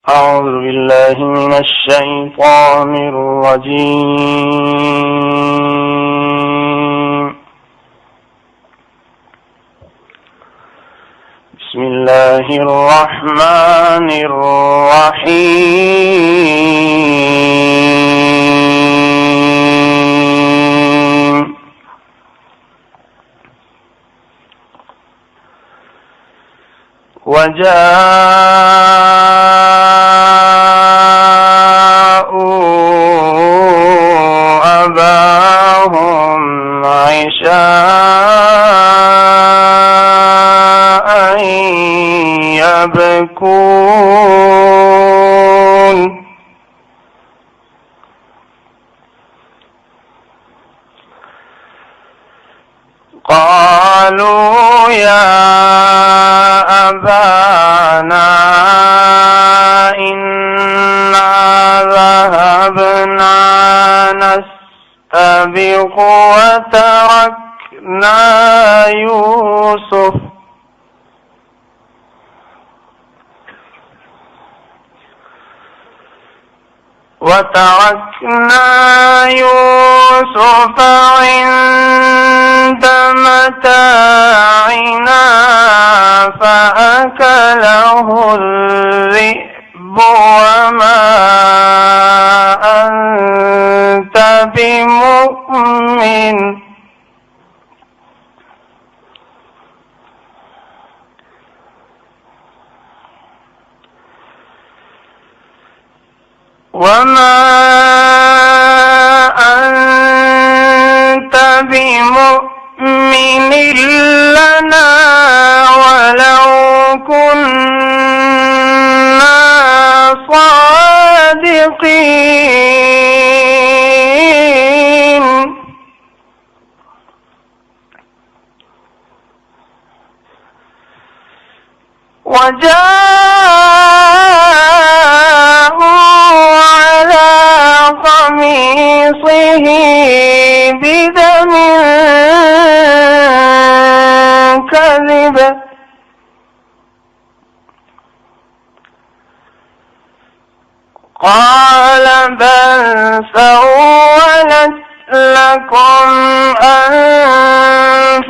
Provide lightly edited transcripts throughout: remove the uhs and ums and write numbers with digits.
أعوذ بالله من الشيطان الرجيم. بسم الله الرحمن الرحيم. أباهم عشاء يبكون قالوا يا أبانا إنا ذهبنا نستبق وتركنا يوسف عند متاعنا فأكله الذئب وما أنت بمؤمن لنا ولو كنا صادقين قميصه بدم كذب قال بل سولت لكم أنفسكم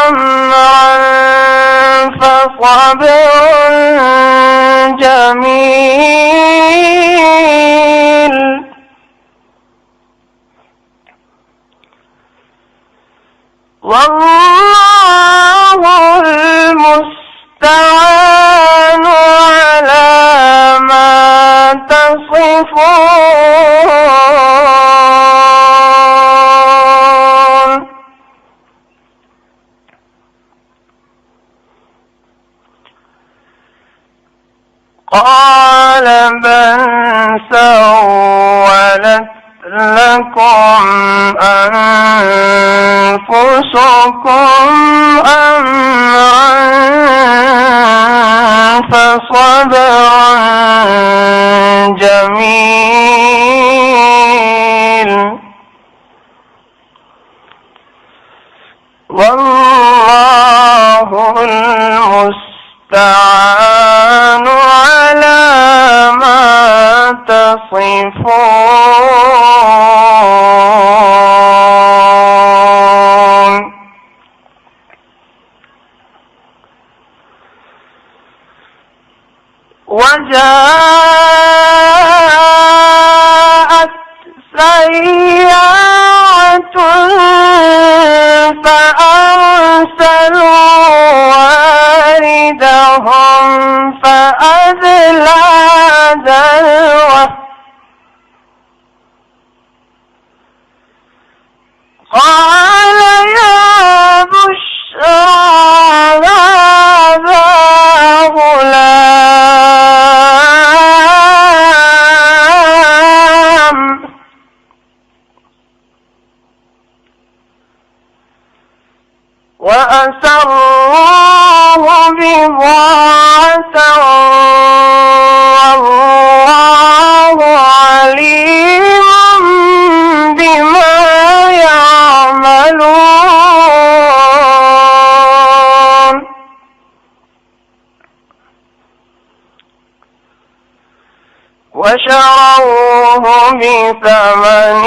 أمرا فصبر جميل والله المستعان على ما تصفون قال بل سولت لكم أنفسكم أمرا فصبر جميل والله المستعان على ما تصفون وجاءت سيارة فأرسلوا واردهم فأدلى دلوه قال يا بشرى هذا غلام وأسروه بضاعة والله وشروه بثمن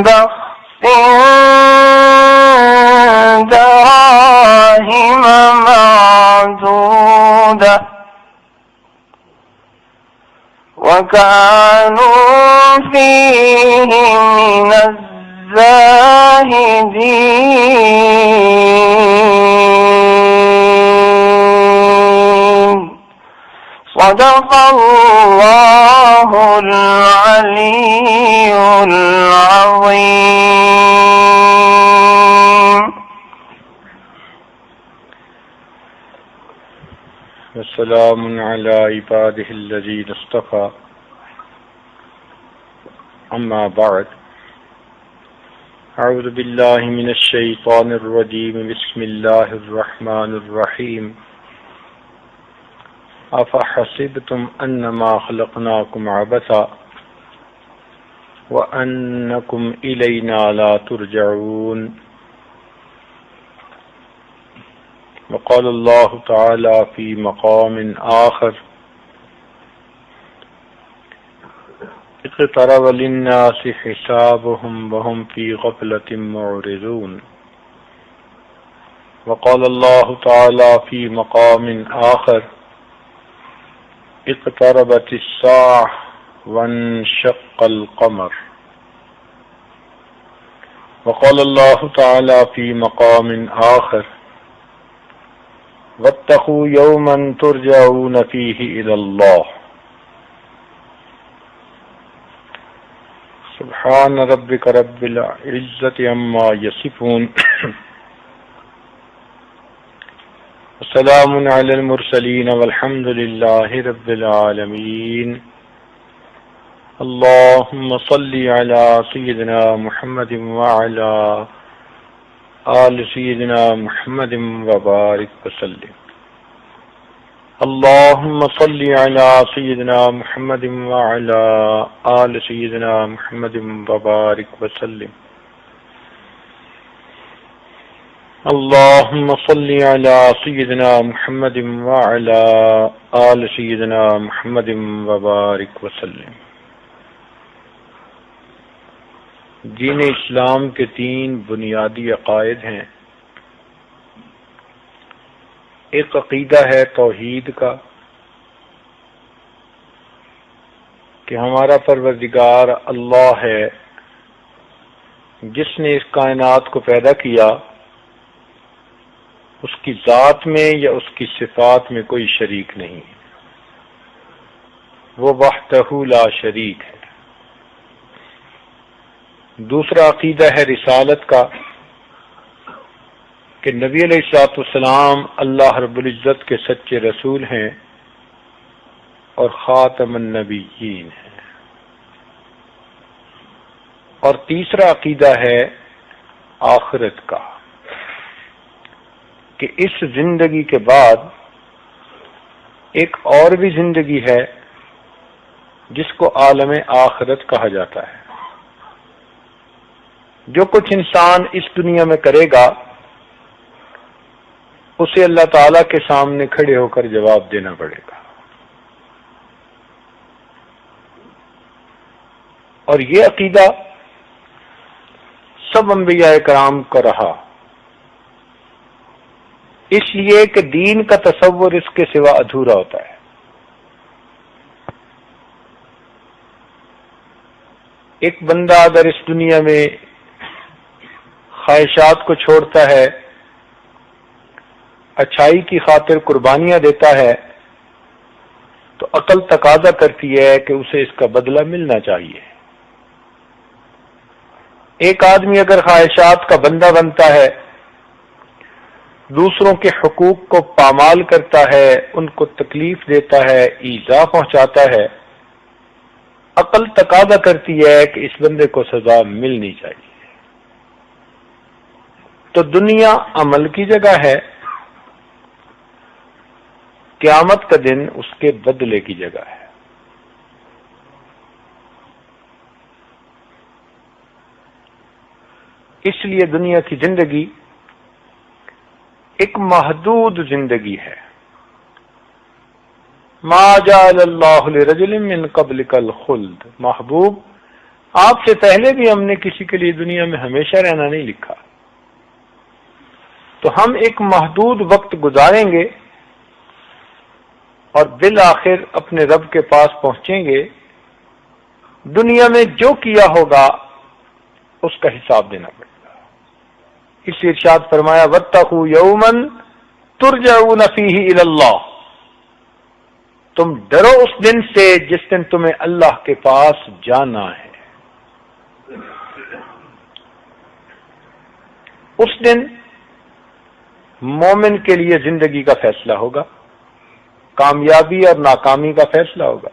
بخس دراهم معدودة وكانوا فيه من الزاهدين صدق الله العلي العظيم. وسلام على عباده الذين اصطفى أما بعد أعوذ بالله من الشيطان الرجيم بسم الله الرحمن الرحيم أفحسبتم أنما خلقناكم عبثا وأنكم إلينا لا ترجعون وقال الله تعالى في مقام آخر اقترب للناس حسابهم وهم في غفلة معرضون وقال الله تعالى في مقام آخر اقتربت الساعة وانشق القمر وقال الله تعالى في مقام آخر واتقوا يوما ترجعون فيه إلى الله سبحان ربك رب العزة عما يصفون وسلام على المرسلين والحمد لله رب العالمين. اللهم صل على سيدنا محمد وعلى آل سيدنا محمد وبارك وسلم. اللهم صل على سيدنا محمد وعلى آل سيدنا محمد وبارك وسلم. اللهم صل على سيدنا محمد وعلى آل سيدنا محمد وبارك وسلم. دین اسلام کے 3 بنیادی عقائد ہیں. ایک عقیدہ ہے توحید کا کہ ہمارا پروردگار اللہ ہے جس نے اس کائنات کو پیدا کیا، اس کی ذات میں یا اس کی صفات میں کوئی شریک نہیں، وہ وحدہ لا شریک ہے. دوسرا عقیدہ ہے رسالت کا کہ نبی علیہ الصلوۃ والسلام اللہ رب العزت کے سچے رسول ہیں اور خاتم النبیین ہیں. اور تیسرا عقیدہ ہے آخرت کا کہ اس زندگی کے بعد ایک اور بھی زندگی ہے جس کو عالم آخرت کہا جاتا ہے. جو کچھ انسان اس دنیا میں کرے گا اسے اللہ تعالیٰ کے سامنے کھڑے ہو کر جواب دینا پڑے گا. اور یہ عقیدہ سب انبیاء کرام کا رہا، اس لیے کہ دین کا تصور اس کے سوا ادھورا ہوتا ہے. ایک بندہ اگر اس دنیا میں خواہشات کو چھوڑتا ہے، اچھائی کی خاطر قربانیاں دیتا ہے، تو عقل تقاضا کرتی ہے کہ اسے اس کا بدلہ ملنا چاہیے. ایک آدمی اگر خواہشات کا بندہ بنتا ہے، دوسروں کے حقوق کو پامال کرتا ہے، ان کو تکلیف دیتا ہے، ایذا پہنچاتا ہے، عقل تقاضا کرتی ہے کہ اس بندے کو سزا ملنی چاہیے. تو دنیا عمل کی جگہ ہے، قیامت کا دن اس کے بدلے کی جگہ ہے. اس لیے دنیا کی زندگی ایک محدود زندگی ہے. ما جعل اللہ لرجل من قبلک الخلد، محبوب آپ سے پہلے بھی ہم نے کسی کے لیے دنیا میں ہمیشہ رہنا نہیں لکھا، تو ہم ایک محدود وقت گزاریں گے اور بالآخر اپنے رب کے پاس پہنچیں گے، دنیا میں جو کیا ہوگا اس کا حساب دینا پڑے گا۔ اس لیے ارشاد فرمایا واتقوا یوما ترجعون فیہ الی اللہ، تم ڈرو اس دن سے جس دن تمہیں اللہ کے پاس جانا ہے۔ اس دن مومن کے لیے زندگی کا فیصلہ ہوگا، کامیابی اور ناکامی کا فیصلہ ہوگا۔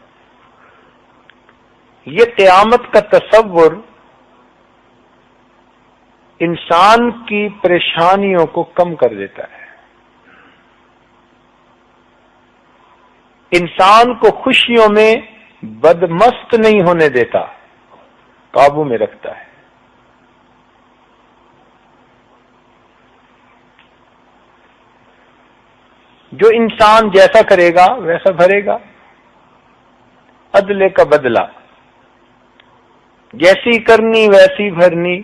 یہ قیامت کا تصور انسان کی پریشانیوں کو کم کر دیتا ہے، انسان کو خوشیوں میں بدمست نہیں ہونے دیتا، قابو میں رکھتا ہے۔ جو انسان جیسا کرے گا ویسا بھرے گا، عدل کا بدلہ، جیسی کرنی ویسی بھرنی،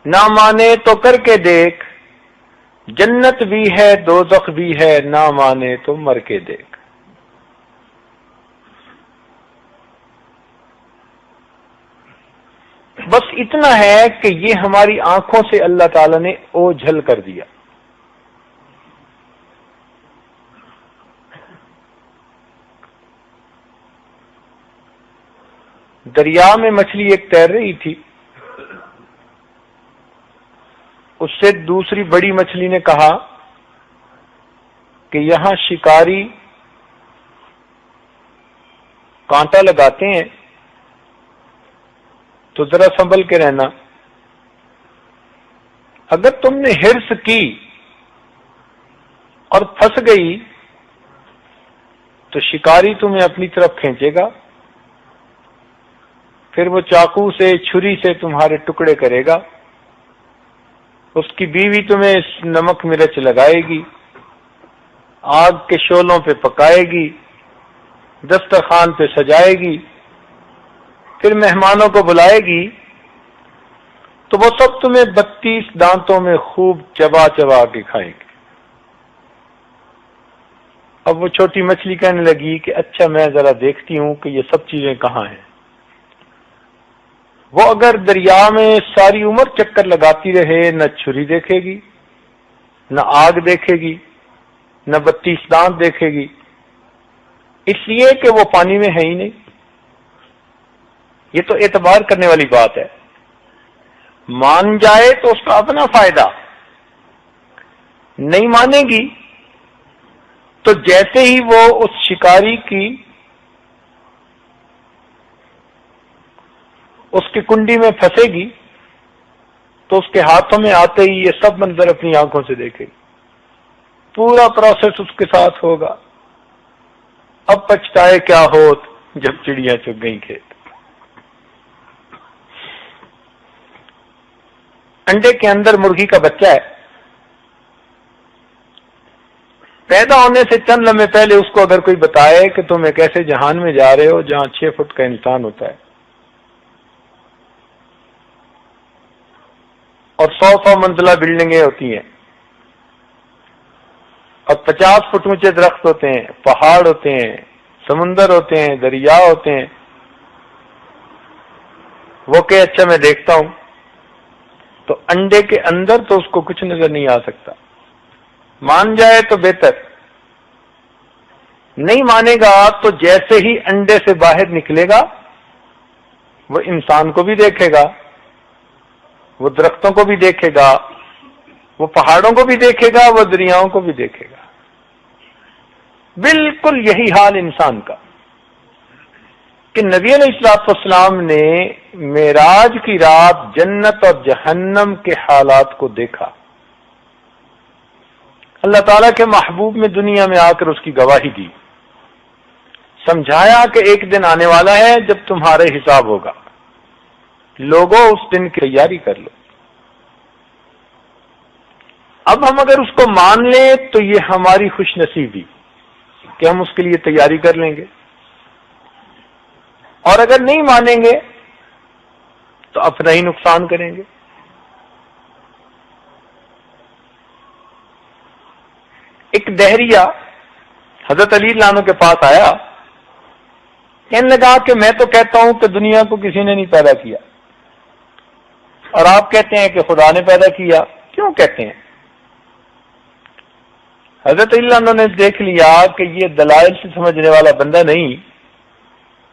نہ مانے تو کر کے دیکھ، جنت بھی ہے دوزخ بھی ہے، نہ مانے تو مر کے دیکھ۔ بس اتنا ہے کہ یہ ہماری آنکھوں سے اللہ تعالی نے اوجھل کر دیا۔ دریا میں مچھلی ایک تیر رہی تھی، اس سے دوسری بڑی مچھلی نے کہا کہ یہاں شکاری کانٹا لگاتے ہیں تو ذرا سنبھل کے رہنا، اگر تم نے حرص کی اور پھنس گئی تو شکاری تمہیں اپنی طرف کھینچے گا، پھر وہ چاقو سے چھری سے تمہارے ٹکڑے کرے گا، اس کی بیوی تمہیں نمک مرچ لگائے گی، آگ کے شعلوں پہ پکائے گی، دسترخوان پہ سجائے گی، پھر مہمانوں کو بلائے گی تو وہ سب تمہیں 32 دانتوں میں خوب چبا چبا کے کھائے گی۔ اب وہ چھوٹی مچھلی کہنے لگی کہ اچھا میں ذرا دیکھتی ہوں کہ یہ سب چیزیں کہاں ہیں۔ وہ اگر دریا میں ساری عمر چکر لگاتی رہے، نہ چھری دیکھے گی، نہ آگ دیکھے گی، نہ 32 دانت دیکھے گی، اس لیے کہ وہ پانی میں ہے ہی نہیں۔ یہ تو اعتبار کرنے والی بات ہے، مان جائے تو اس کا اپنا فائدہ، نہیں مانے گی تو جیسے ہی وہ اس شکاری کی اس کی کنڈی میں پھنسے گی تو اس کے ہاتھوں میں آتے ہی یہ سب منظر اپنی آنکھوں سے دیکھے گی، پورا پروسیس اس کے ساتھ ہوگا۔ اب پچھتائے کیا ہوت جب چڑیاں چگ گئیں کھیت۔ انڈے کے اندر مرغی کا بچہ ہے، پیدا ہونے سے چند لمحے پہلے اس کو اگر کوئی بتائے کہ تم ایک ایسے جہان میں جا رہے ہو جہاں 6 فٹ کا انسان ہوتا ہے اور 100 منزلہ بلڈنگیں ہوتی ہیں اور 50 فٹ اونچے درخت ہوتے ہیں، پہاڑ ہوتے ہیں، سمندر ہوتے ہیں، دریا ہوتے ہیں، وہ کہ اچھا میں دیکھتا ہوں، تو انڈے کے اندر تو اس کو کچھ نظر نہیں آ سکتا۔ مان جائے تو بہتر، نہیں مانے گا تو جیسے ہی انڈے سے باہر نکلے گا وہ انسان کو بھی دیکھے گا، وہ درختوں کو بھی دیکھے گا، وہ پہاڑوں کو بھی دیکھے گا، وہ دریاؤں کو بھی دیکھے گا۔ بالکل یہی حال انسان کا کہ نبی علیہ الصلوۃ والسلام نے معراج کی رات جنت اور جہنم کے حالات کو دیکھا، اللہ تعالیٰ کے محبوب میں دنیا میں آ کر اس کی گواہی دی، سمجھایا کہ ایک دن آنے والا ہے جب تمہارے حساب ہوگا، لوگوں اس دن کی تیاری کر لو۔ اب ہم اگر اس کو مان لیں تو یہ ہماری خوش نصیبی، کہ ہم اس کے لیے تیاری کر لیں گے، اور اگر نہیں مانیں گے تو اپنا ہی نقصان کریں گے۔ ایک دہریہ حضرت علی رضی اللہ عنہ کے پاس آیا، کہنے لگا کہ میں تو کہتا ہوں کہ دنیا کو کسی نے نہیں پیدا کیا، اور آپ کہتے ہیں کہ خدا نے پیدا کیا، کیوں کہتے ہیں؟ حضرت علی رضی اللہ عنہ نے دیکھ لیا کہ یہ دلائل سے سمجھنے والا بندہ نہیں،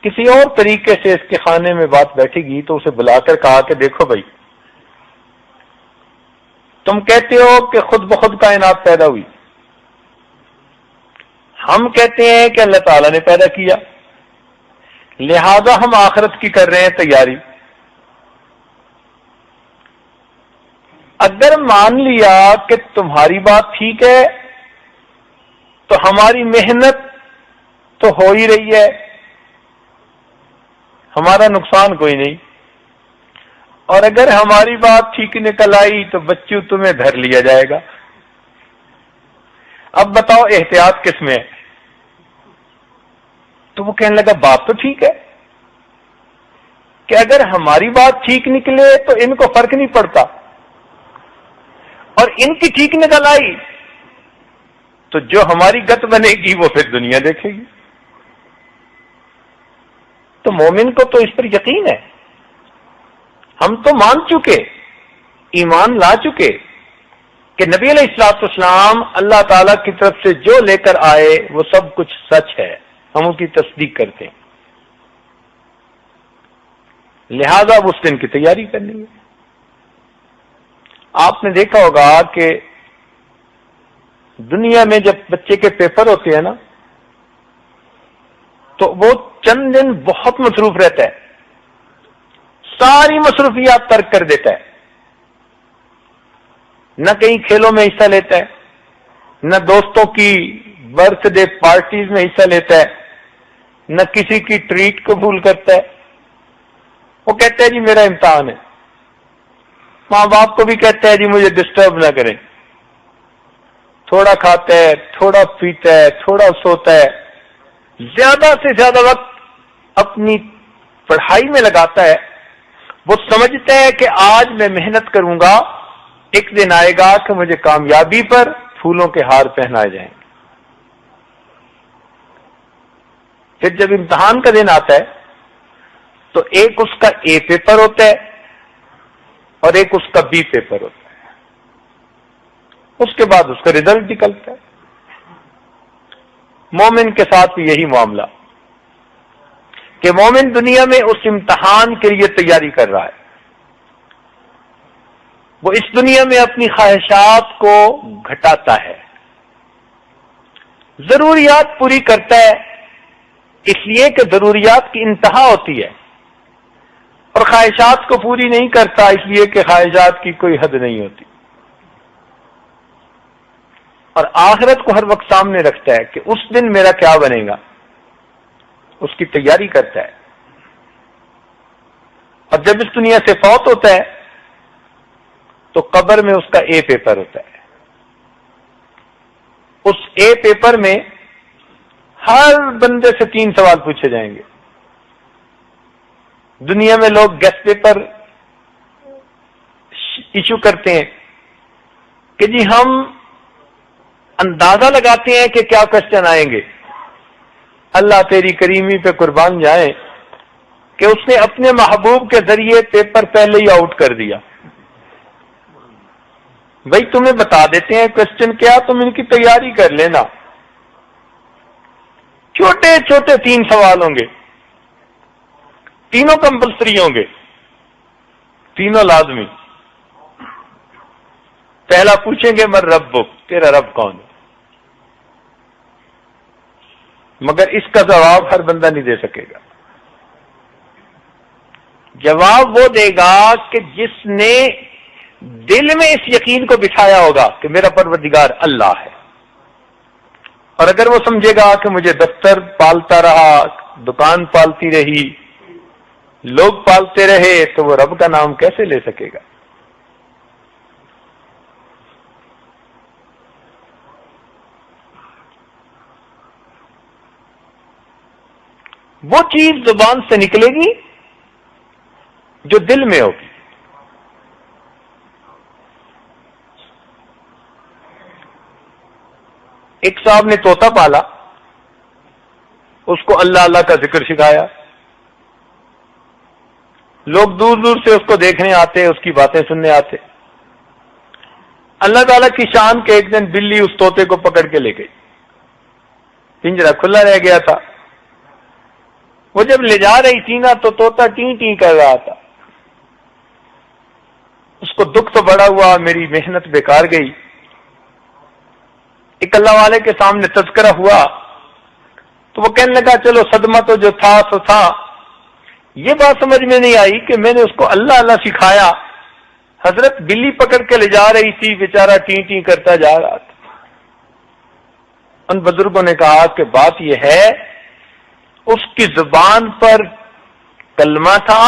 کسی اور طریقے سے اس کے خانے میں بات بیٹھے گی، تو اسے بلا کر کہا کہ دیکھو بھائی، تم کہتے ہو کہ خود بخود کائنات پیدا ہوئی، ہم کہتے ہیں کہ اللہ تعالیٰ نے پیدا کیا، لہذا ہم آخرت کی کر رہے ہیں تیاری۔ اگر مان لیا کہ تمہاری بات ٹھیک ہے تو ہماری محنت تو ہو ہی رہی ہے، ہمارا نقصان کوئی نہیں، اور اگر ہماری بات ٹھیک نکل آئی تو بچوں تمہیں دھر لیا جائے گا۔ اب بتاؤ احتیاط کس میں ہے؟ تو وہ کہنے لگا بات تو ٹھیک ہے کہ اگر ہماری بات ٹھیک نکلے تو ان کو فرق نہیں پڑتا، اور ان کی ٹھیک نکل آئی تو جو ہماری گت بنے گی وہ پھر دنیا دیکھے گی۔ تو مومن کو تو اس پر یقین ہے، ہم تو مان چکے، ایمان لا چکے کہ نبی علیہ الصلوۃ والسلام اللہ تعالی کی طرف سے جو لے کر آئے وہ سب کچھ سچ ہے، ہم ان کی تصدیق کرتے ہیں، لہذا اس دن کی تیاری کرنی ہے۔ آپ نے دیکھا ہوگا کہ دنیا میں جب بچے کے پیپر ہوتے ہیں نا تو وہ چند دن بہت مصروف رہتا ہے، ساری مصروفیات ترک کر دیتا ہے، نہ کہیں کھیلوں میں حصہ لیتا ہے، نہ دوستوں کی برتھ ڈے پارٹیز میں حصہ لیتا ہے، نہ کسی کی ٹریٹ قبول کرتا ہے۔ وہ کہتا ہے جی میرا امتحان ہے، ماں باپ کو بھی کہتا ہے جی مجھے ڈسٹرب نہ کریں، تھوڑا کھاتا ہے، تھوڑا پیتا ہے، تھوڑا سوتا ہے، زیادہ سے زیادہ وقت اپنی پڑھائی میں لگاتا ہے۔ وہ سمجھتا ہے کہ آج میں محنت کروں گا، ایک دن آئے گا کہ مجھے کامیابی پر پھولوں کے ہار پہنائے جائیں گے۔ پھر جب امتحان کا دن آتا ہے تو ایک اس کا اے پیپر ہوتا ہے اور ایک اس کا بی پیپر ہوتا ہے، اس کے بعد اس کا رزلٹ نکلتا ہے۔ مومن کے ساتھ بھی یہی معاملہ کہ مومن دنیا میں اس امتحان کے لیے تیاری کر رہا ہے، وہ اس دنیا میں اپنی خواہشات کو گھٹاتا ہے، ضروریات پوری کرتا ہے، اس لیے کہ ضروریات کی انتہا ہوتی ہے، اور خواہشات کو پوری نہیں کرتا اس لیے کہ خواہشات کی کوئی حد نہیں ہوتی، اور آخرت کو ہر وقت سامنے رکھتا ہے کہ اس دن میرا کیا بنے گا، اس کی تیاری کرتا ہے۔ اور جب اس دنیا سے فوت ہوتا ہے تو قبر میں اس کا اے پیپر ہوتا ہے، اس اے پیپر میں ہر بندے سے 3 سوال پوچھے جائیں گے۔ دنیا میں لوگ گیسٹ پیپر ایشو کرتے ہیں کہ جی ہم اندازہ لگاتے ہیں کہ کیا کوشچن آئیں گے، اللہ تیری کریمی پہ قربان جائیں کہ اس نے اپنے محبوب کے ذریعے پیپر پہلے ہی آؤٹ کر دیا۔ بھائی تمہیں بتا دیتے ہیں کوشچن کیا، تم ان کی تیاری کر لینا، چھوٹے چھوٹے 3 سوال ہوں گے، تینوں کمپلسری ہوں گے، تینوں لازمی۔ پہلا پوچھیں گے من ربک، تیرا رب کون ہے، مگر اس کا جواب ہر بندہ نہیں دے سکے گا۔ جواب وہ دے گا کہ جس نے دل میں اس یقین کو بٹھایا ہوگا کہ میرا پروردگار اللہ ہے، اور اگر وہ سمجھے گا کہ مجھے دفتر پالتا رہا، دکان پالتی رہی، لوگ پالتے رہے، تو وہ رب کا نام کیسے لے سکے گا؟ وہ چیز زبان سے نکلے گی جو دل میں ہوگی. ایک صاحب نے طوطا پالا، اس کو اللہ اللہ کا ذکر سکھایا، لوگ دور دور سے اس کو دیکھنے آتے، اس کی باتیں سننے آتے. اللہ تعالیٰ کی شان کے ایک دن بلی اس طوطے کو پکڑ کے لے گئی، پنجرا کھلا رہ گیا تھا. وہ جب لے جا رہی تھی نا تو طوطا ٹیں ٹیں کر رہا تھا. اس کو دکھ تو بڑا ہوا، میری محنت بیکار گئی. ایک اللہ والے کے سامنے تذکرہ ہوا تو وہ کہنے لگا چلو صدمہ تو جو تھا سو تھا. یہ بات سمجھ میں نہیں آئی کہ میں نے اس کو اللہ اللہ سکھایا، حضرت بلی پکڑ کے لے جا رہی تھی، بیچارہ ٹیں ٹیں کرتا جا رہا تھا. ان بزرگوں نے کہا کہ بات یہ ہے اس کی زبان پر کلمہ تھا،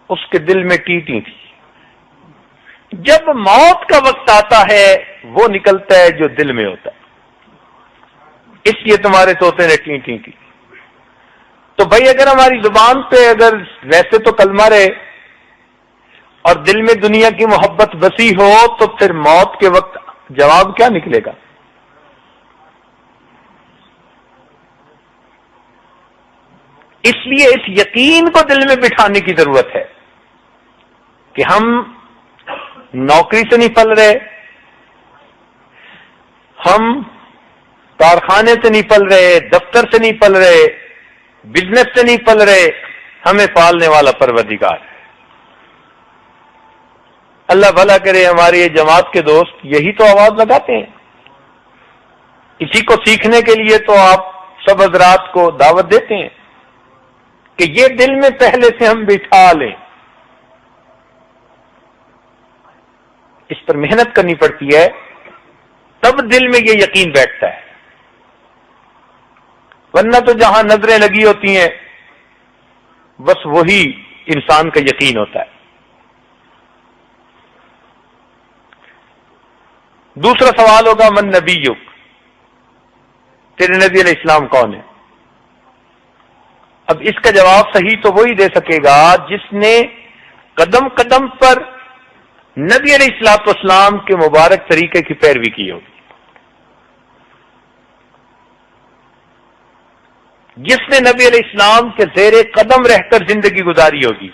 اس کے دل میں ٹیں ٹیں تھی. جب موت کا وقت آتا ہے وہ نکلتا ہے جو دل میں ہوتا ہے. اس لیے تمہارے طوطے نے ٹیں ٹیں کی. تو بھائی اگر ہماری زبان پہ اگر ویسے تو کلمہ رہے اور دل میں دنیا کی محبت بسی ہو تو پھر موت کے وقت جواب کیا نکلے گا؟ اس لیے اس یقین کو دل میں بٹھانے کی ضرورت ہے کہ ہم نوکری سے نہیں پل رہے، ہم کارخانے سے نہیں پل رہے، دفتر سے نہیں پل رہے، بزنس سے نہیں پل رہے، ہمیں پالنے والا پروردگار ہے. اللہ بھلا کرے ہماری یہ جماعت کے دوست یہی تو آواز لگاتے ہیں. اسی کو سیکھنے کے لیے تو آپ سب حضرات کو دعوت دیتے ہیں کہ یہ دل میں پہلے سے ہم بٹھا لیں. اس پر محنت کرنی پڑتی ہے تب دل میں یہ یقین بیٹھتا ہے، ورنہ تو جہاں نظریں لگی ہوتی ہیں بس وہی انسان کا یقین ہوتا ہے. دوسرا سوال ہوگا من نبیک، تیرے نبی علیہ السلام کون ہے؟ اب اس کا جواب صحیح تو وہی دے سکے گا جس نے قدم قدم پر نبی علیہ الصلوۃ والسلام کے مبارک طریقے کی پیروی کی ہوگی، جس نے نبی علیہ السلام کے زیر قدم رہ کر زندگی گزاری ہوگی،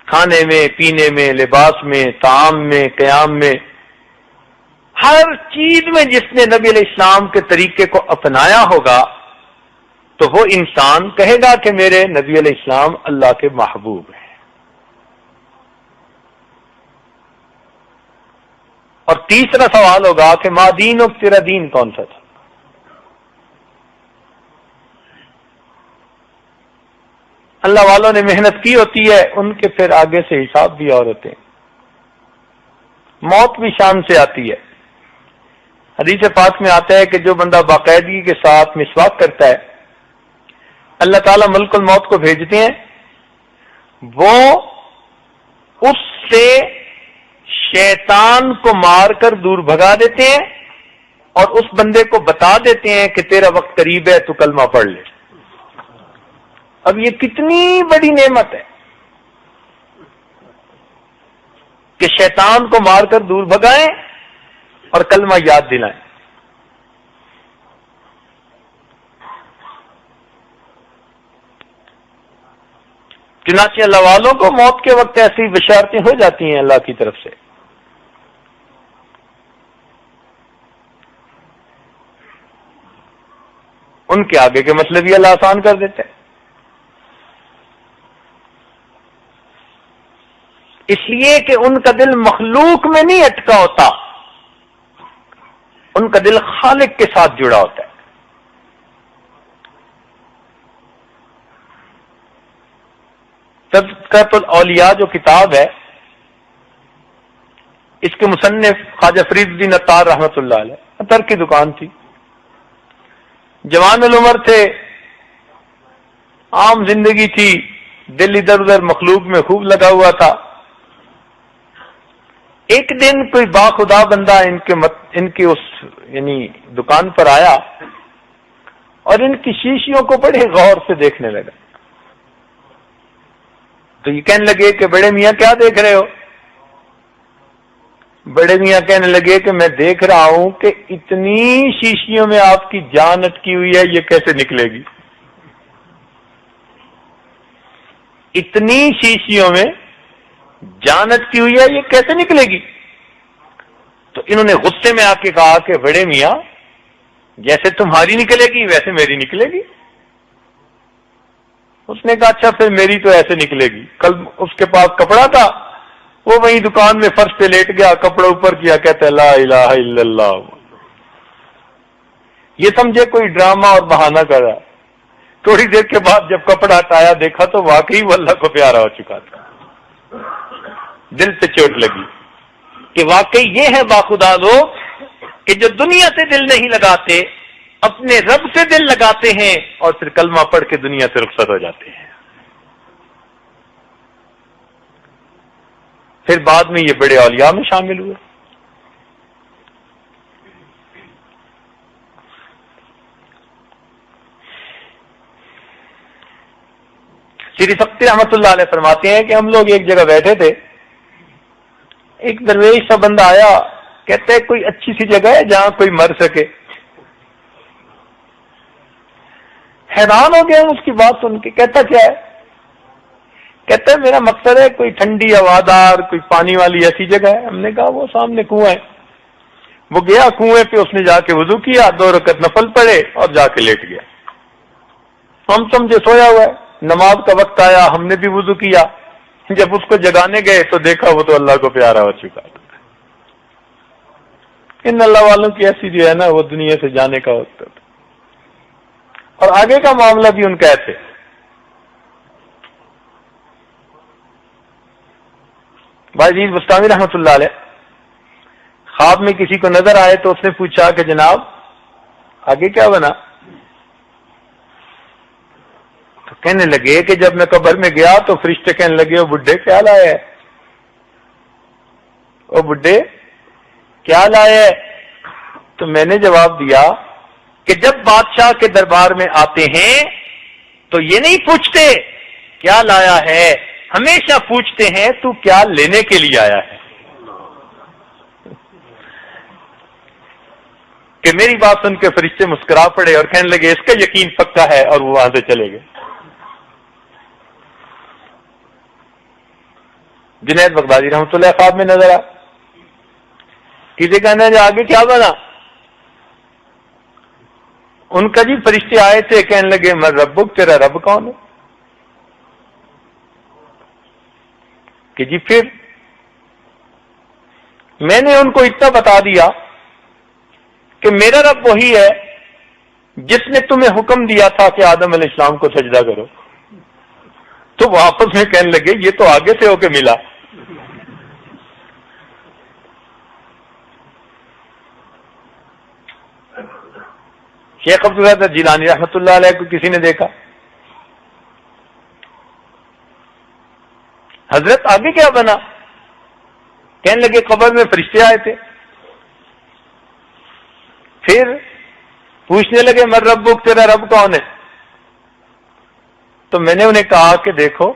کھانے میں، پینے میں، لباس میں، طعام میں، قیام میں، ہر چیز میں جس نے نبی علیہ السلام کے طریقے کو اپنایا ہوگا تو وہ انسان کہے گا کہ میرے نبی علیہ السلام اللہ کے محبوب ہیں. اور تیسرا سوال ہوگا کہ ما دینک، تیرا دین کون سا تھا؟ اللہ والوں نے محنت کی ہوتی ہے، ان کے پھر آگے سے حساب بھی اور ہوتے ہیں. موت بھی شان سے آتی ہے. حدیث پاک میں آتا ہے کہ جو بندہ باقاعدگی کے ساتھ مسواک کرتا ہے اللہ تعالیٰ ملک الموت کو بھیجتے ہیں، وہ اس سے شیطان کو مار کر دور بھگا دیتے ہیں اور اس بندے کو بتا دیتے ہیں کہ تیرا وقت قریب ہے، تو کلمہ پڑھ لے. اب یہ کتنی بڑی نعمت ہے کہ شیطان کو مار کر دور بھگائیں اور کلمہ یاد دلائیں. چنانچہ اللہ والوں کو موت کے وقت ایسی بشارتیں ہو جاتی ہیں اللہ کی طرف سے. ان کے آگے کے مسئلے بھی اللہ آسان کر دیتے ہیں. اس لیے کہ ان کا دل مخلوق میں نہیں اٹکا ہوتا، ان کا دل خالق کے ساتھ جڑا ہوتا ہے. تذکرۃ الاولیاء جو کتاب ہے اس کے مصنف خواجہ فرید الدین عطار رحمۃ اللہ علیہ، عطر کی دکان تھی، جوان العمر تھے، عام زندگی تھی، دل ادھر ادھر مخلوق میں خوب لگا ہوا تھا. ایک دن کوئی باخدا بندہ ان کے اس یعنی دکان پر آیا اور ان کی شیشیوں کو بڑے غور سے دیکھنے لگا. تو یہ کہنے لگے کہ بڑے میاں کیا دیکھ رہے ہو؟ بڑے میاں کہنے لگے کہ میں دیکھ رہا ہوں کہ اتنی شیشیوں میں آپ کی جان اٹکی ہوئی ہے، یہ کیسے نکلے گی؟ اتنی شیشیوں میں جان اٹکی ہوئی ہے، یہ کیسے نکلے گی؟ تو انہوں نے غصے میں آ کے کہا کہ بڑے میاں جیسے تمہاری نکلے گی ویسے میری نکلے گی. اس نے کہا اچھا پھر میری تو ایسے نکلے گی. کل اس کے پاس کپڑا تھا، وہ وہیں دکان میں فرش پہ لیٹ گیا، کپڑا اوپر کیا، کہتا ہے لا الہ الا اللہ. یہ سمجھے کوئی ڈرامہ اور بہانہ کر رہا. تھوڑی دیر کے بعد جب کپڑا ہٹایا دیکھا تو واقعی وہ اللہ کو پیارا ہو چکا تھا. دل پہ چوٹ لگی کہ واقعی یہ ہے باخدا لوگ کہ جو دنیا سے دل نہیں لگاتے، اپنے رب سے دل لگاتے ہیں اور پھر کلمہ پڑھ کے دنیا سے رخصت ہو جاتے ہیں. پھر بعد میں یہ بڑے اولیاء میں شامل ہوئے. سری سکتی رحمت اللہ علیہ فرماتے ہیں کہ ہم لوگ ایک جگہ بیٹھے تھے، ایک درویش سا بندہ آیا، کہتے ہیں کوئی اچھی سی جگہ ہے جہاں کوئی مر سکے. حیران ہو گئے اس کی بات سن کے. کہتا کیا ہے؟ کہتا ہے میرا مقصد ہے کوئی ٹھنڈی ہوادار کوئی پانی والی ایسی جگہ ہے. ہم نے کہا وہ سامنے کنواں ہے. وہ گیا کنویں پہ، اس نے جا کے وضو کیا، 2 رکعت نفل پڑھے اور جا کے لیٹ گیا. ہم سمجھے سویا ہوا ہے. نماز کا وقت آیا، ہم نے بھی وضو کیا. جب اس کو جگانے گئے تو دیکھا وہ تو اللہ کو پیارا ہو چکا. ان اللہ والوں کی ایسی جو ہے نا وہ دنیا سے جانے کا وقت ہے. اور آگے کا معاملہ بھی ان کا ایسے. بھائی عزیز بستانی رحمت اللہ علیہ خواب میں کسی کو نظر آئے تو اس نے پوچھا کہ جناب آگے کیا بنا؟ تو کہنے لگے کہ جب میں قبر میں گیا تو فرشتے کہنے لگے وہ بڈھے کیا لائے ہے؟ وہ بڈھے کیا لائے ہے؟ تو میں نے جواب دیا کہ جب بادشاہ کے دربار میں آتے ہیں تو یہ نہیں پوچھتے کیا لایا ہے، ہمیشہ پوچھتے ہیں تو کیا لینے کے لیے آیا ہے. کہ میری بات سن کے فرشتے مسکرا پڑے اور کہنے لگے اس کا یقین پکا ہے، اور وہ وہاں سے چلے گئے. جنید بغدادی رحمۃ اللہ خواب میں نظر آ کسی کہنا ہے آگے کیا بنا؟ ان کا جی فرشتے آئے تھے، کہنے لگے میں ربک، تیرا رب کون ہے؟ کہ جی پھر میں نے ان کو اتنا بتا دیا کہ میرا رب وہی ہے جس نے تمہیں حکم دیا تھا کہ آدم علیہ السلام کو سجدہ کرو. تو وہ آپس میں کہنے لگے یہ تو آگے سے ہو کے ملا. شیخ عبدالقادر جیلانی رحمۃ اللہ علیہ کو کسی نے دیکھا. حضرت آگے کیا بنا؟ کہنے لگے قبر میں فرشتے آئے تھے. پھر پوچھنے لگے من ربک، تیرا رب کون ہے؟ تو میں نے انہیں کہا کہ دیکھو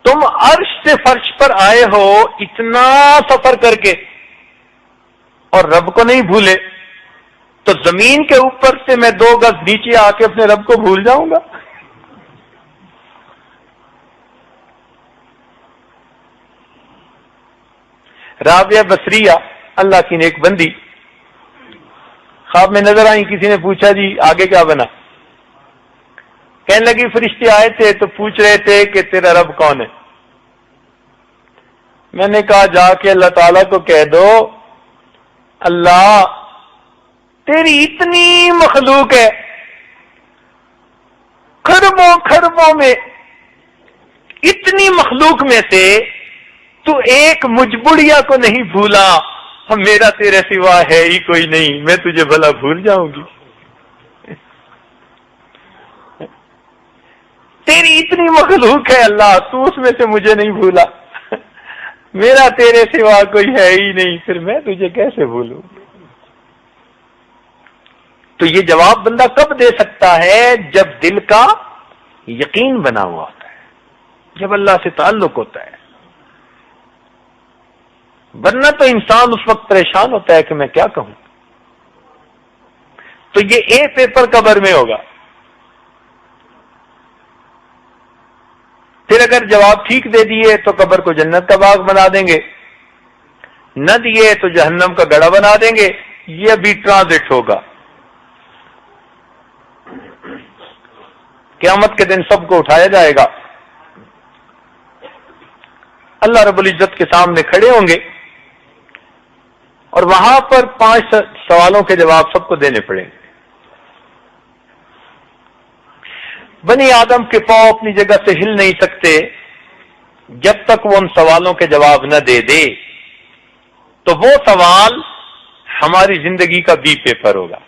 تم عرش سے فرش پر آئے ہو اتنا سفر کر کے اور رب کو نہیں بھولے، تو زمین کے اوپر سے میں 2 گز نیچے آ کے اپنے رب کو بھول جاؤں گا؟ رابعہ بصریہ اللہ کی نیک بندی خواب میں نظر آئی. کسی نے پوچھا جی آگے کیا بنا؟ کہنے لگی فرشتے آئے تھے تو پوچھ رہے تھے کہ تیرا رب کون ہے. میں نے کہا جا کے اللہ تعالیٰ کو کہہ دو اللہ تیری اتنی مخلوق ہے، خربوں خربوں میں، اتنی مخلوق میں سے تو ایک مجھ بڑھیا کو نہیں بھولا، میرا تیرے سوا ہے ہی کوئی نہیں، میں تجھے بھلا بھول جاؤں گی؟ تیری اتنی مخلوق ہے اللہ، تو اس میں سے مجھے نہیں بھولا، میرا تیرے سوا کوئی ہے ہی نہیں، پھر میں تجھے کیسے بھولوں؟ تو یہ جواب بندہ کب دے سکتا ہے؟ جب دل کا یقین بنا ہوا ہوتا ہے، جب اللہ سے تعلق ہوتا ہے. ورنہ تو انسان اس وقت پریشان ہوتا ہے کہ میں کیا کہوں. تو یہ اے پیپر قبر میں ہوگا. پھر اگر جواب ٹھیک دے دیے تو قبر کو جنت کا باغ بنا دیں گے، نہ دیے تو جہنم کا گڑھا بنا دیں گے. یہ ابھی ٹرانزٹ ہوگا. قیامت کے دن سب کو اٹھایا جائے گا، اللہ رب العزت کے سامنے کھڑے ہوں گے، اور وہاں پر 5 سوالوں کے جواب سب کو دینے پڑیں گے. بنی آدم کے پاؤں اپنی جگہ سے ہل نہیں سکتے جب تک وہ ان سوالوں کے جواب نہ دے دے. تو وہ سوال ہماری زندگی کا بی پیپر ہوگا،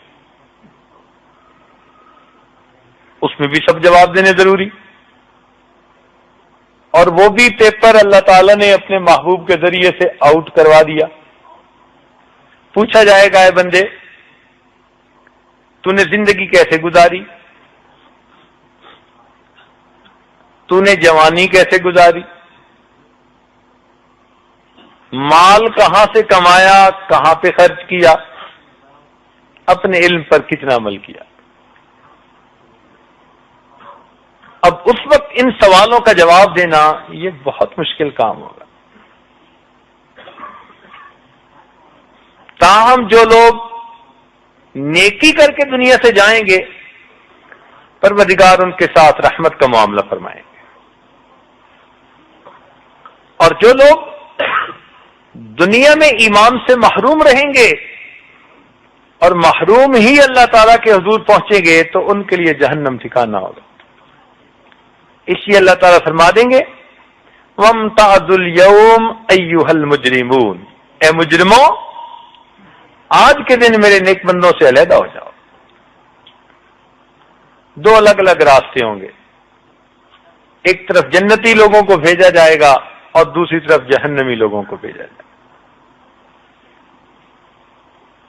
اس میں بھی سب جواب دینے ضروری. اور وہ بھی پیپر اللہ تعالیٰ نے اپنے محبوب کے ذریعے سے آؤٹ کروا دیا. پوچھا جائے گا اے بندے تو نے زندگی کیسے گزاری، تو نے جوانی کیسے گزاری، مال کہاں سے کمایا، کہاں پہ خرچ کیا، اپنے علم پر کتنا عمل کیا. اب اس وقت ان سوالوں کا جواب دینا یہ بہت مشکل کام ہوگا. تاہم جو لوگ نیکی کر کے دنیا سے جائیں گے پروردگار ان کے ساتھ رحمت کا معاملہ فرمائیں گے. اور جو لوگ دنیا میں ایمان سے محروم رہیں گے اور محروم ہی اللہ تعالیٰ کے حضور پہنچیں گے تو ان کے لیے جہنم ٹھکانہ ہوگا. اس لیے اللہ تعالیٰ فرما دیں گے وَامْتَازُوا الْيَوْمَ أَيُّهَا الْمُجْرِمُونَ، اے مجرموں آج کے دن میرے نیک بندوں سے علیحدہ ہو جاؤ. 2 الگ الگ راستے ہوں گے، ایک طرف جنتی لوگوں کو بھیجا جائے گا اور دوسری طرف جہنمی لوگوں کو بھیجا جائے گا.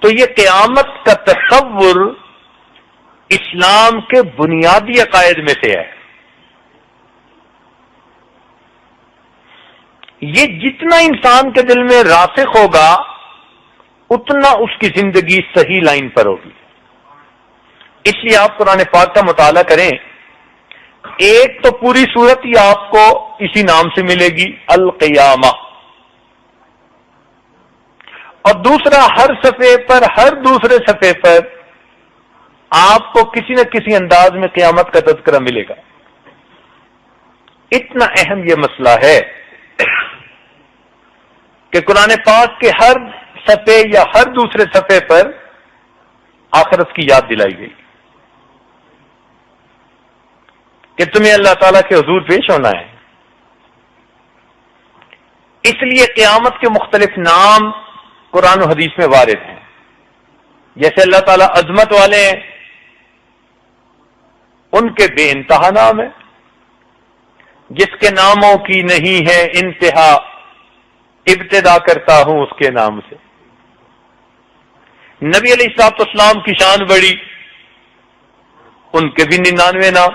تو یہ قیامت کا تصور اسلام کے بنیادی عقائد میں سے ہے. یہ جتنا انسان کے دل میں راسخ ہوگا اتنا اس کی زندگی صحیح لائن پر ہوگی. اس لیے آپ قرآن پاک کا مطالعہ کریں، ایک تو پوری صورت ہی آپ کو اسی نام سے ملے گی القیامہ، اور دوسرا ہر صفحے پر، ہر دوسرے صفحے پر آپ کو کسی نہ کسی انداز میں قیامت کا تذکرہ ملے گا. اتنا اہم یہ مسئلہ ہے کہ قرآن پاک کے ہر صفحے یا ہر دوسرے صفحے پر آخرت کی یاد دلائی گئی کہ تمہیں اللہ تعالیٰ کے حضور پیش ہونا ہے. اس لیے قیامت کے مختلف نام قرآن و حدیث میں وارد ہیں. جیسے اللہ تعالیٰ عظمت والے ہیں، ان کے بے انتہا نام ہے. جس کے ناموں کی نہیں ہے انتہا، ابتدا کرتا ہوں اس کے نام سے. نبی علیہ الصلوۃ والسلام کی شان بڑی، ان کے بھی 99 نام.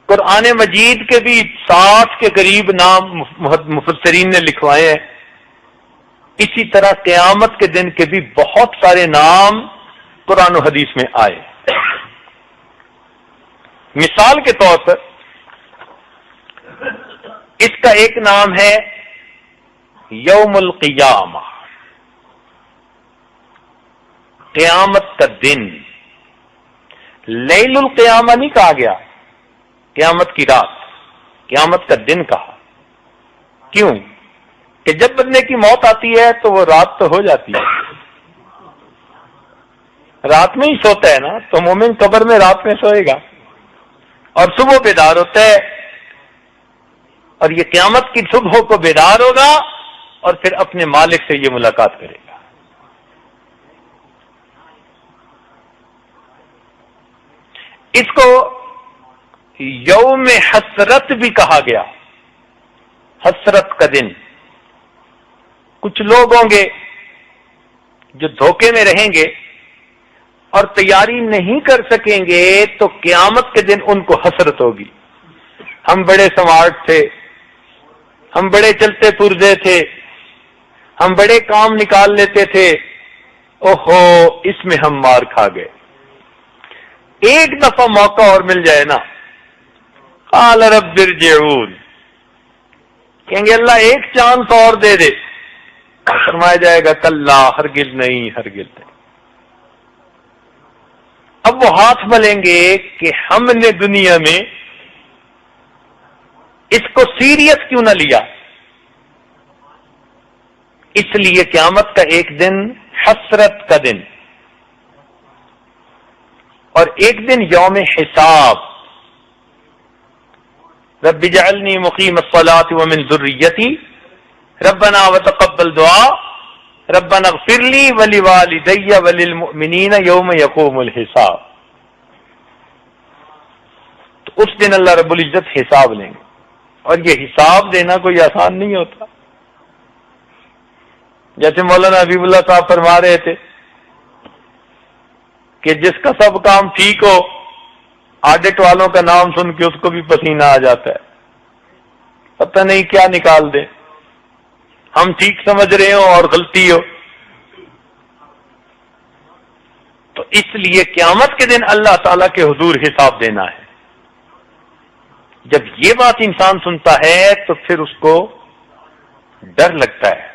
قرآن مجید کے بھی 60 کے قریب نام مفسرین نے لکھوائے ہیں. اسی طرح قیامت کے دن کے بھی بہت سارے نام قرآن و حدیث میں آئے. مثال کے طور پر اس کا ایک نام ہے یوم القیامہ، قیامت کا دن. لیل القیامہ نہیں کہا گیا، قیامت کی رات، قیامت کا دن کہا. کیوں؟ کہ جب بندے کی موت آتی ہے تو وہ رات تو ہو جاتی ہے، رات میں ہی سوتا ہے نا. تو مومن قبر میں رات میں سوئے گا اور صبح بیدار ہوتا ہے، اور یہ قیامت کی صبح کو بیدار ہوگا اور پھر اپنے مالک سے یہ ملاقات کرے گا. اس کو یوم حسرت بھی کہا گیا، حسرت کا دن. کچھ لوگ ہوں گے جو دھوکے میں رہیں گے، اور تیاری نہیں کر سکیں گے تو قیامت کے دن ان کو حسرت ہوگی. ہم بڑے سمارٹ تھے، ہم بڑے چلتے پرزے تھے، ہم بڑے کام نکال لیتے تھے، اوہو اس میں ہم مار کھا گئے. ایک دفعہ موقع اور مل جائے نا، قال رب ارجعون، کہیں گے اللہ ایک چانس اور دے دے. فرمایا جائے گا کلا، ہرگز نہیں، ہرگز نہیں. اب وہ ہاتھ ملیں گے کہ ہم نے دنیا میں اس کو سیریس کیوں نہ لیا. اس لیے قیامت کا ایک دن حسرت کا دن، اور ایک دن یوم حساب. رب اجعلنی مقیم الصلاۃ ومن ذریتی ربنا وتقبل دعا ربنا اغفر لی ولوالدی وللمؤمنین یوم یقوم الحساب. تو اس دن اللہ رب العزت حساب لیں گے، اور یہ حساب دینا کوئی آسان نہیں ہوتا. جیسے مولانا حبیب اللہ صاحب فرما رہے تھے کہ جس کا سب کام ٹھیک ہو، آڈٹ والوں کا نام سن کے اس کو بھی پسینہ آ جاتا ہے، پتہ نہیں کیا نکال دیں. ہم ٹھیک سمجھ رہے ہوں اور غلطی ہو. تو اس لیے قیامت کے دن اللہ تعالیٰ کے حضور حساب دینا ہے. جب یہ بات انسان سنتا ہے تو پھر اس کو ڈر لگتا ہے.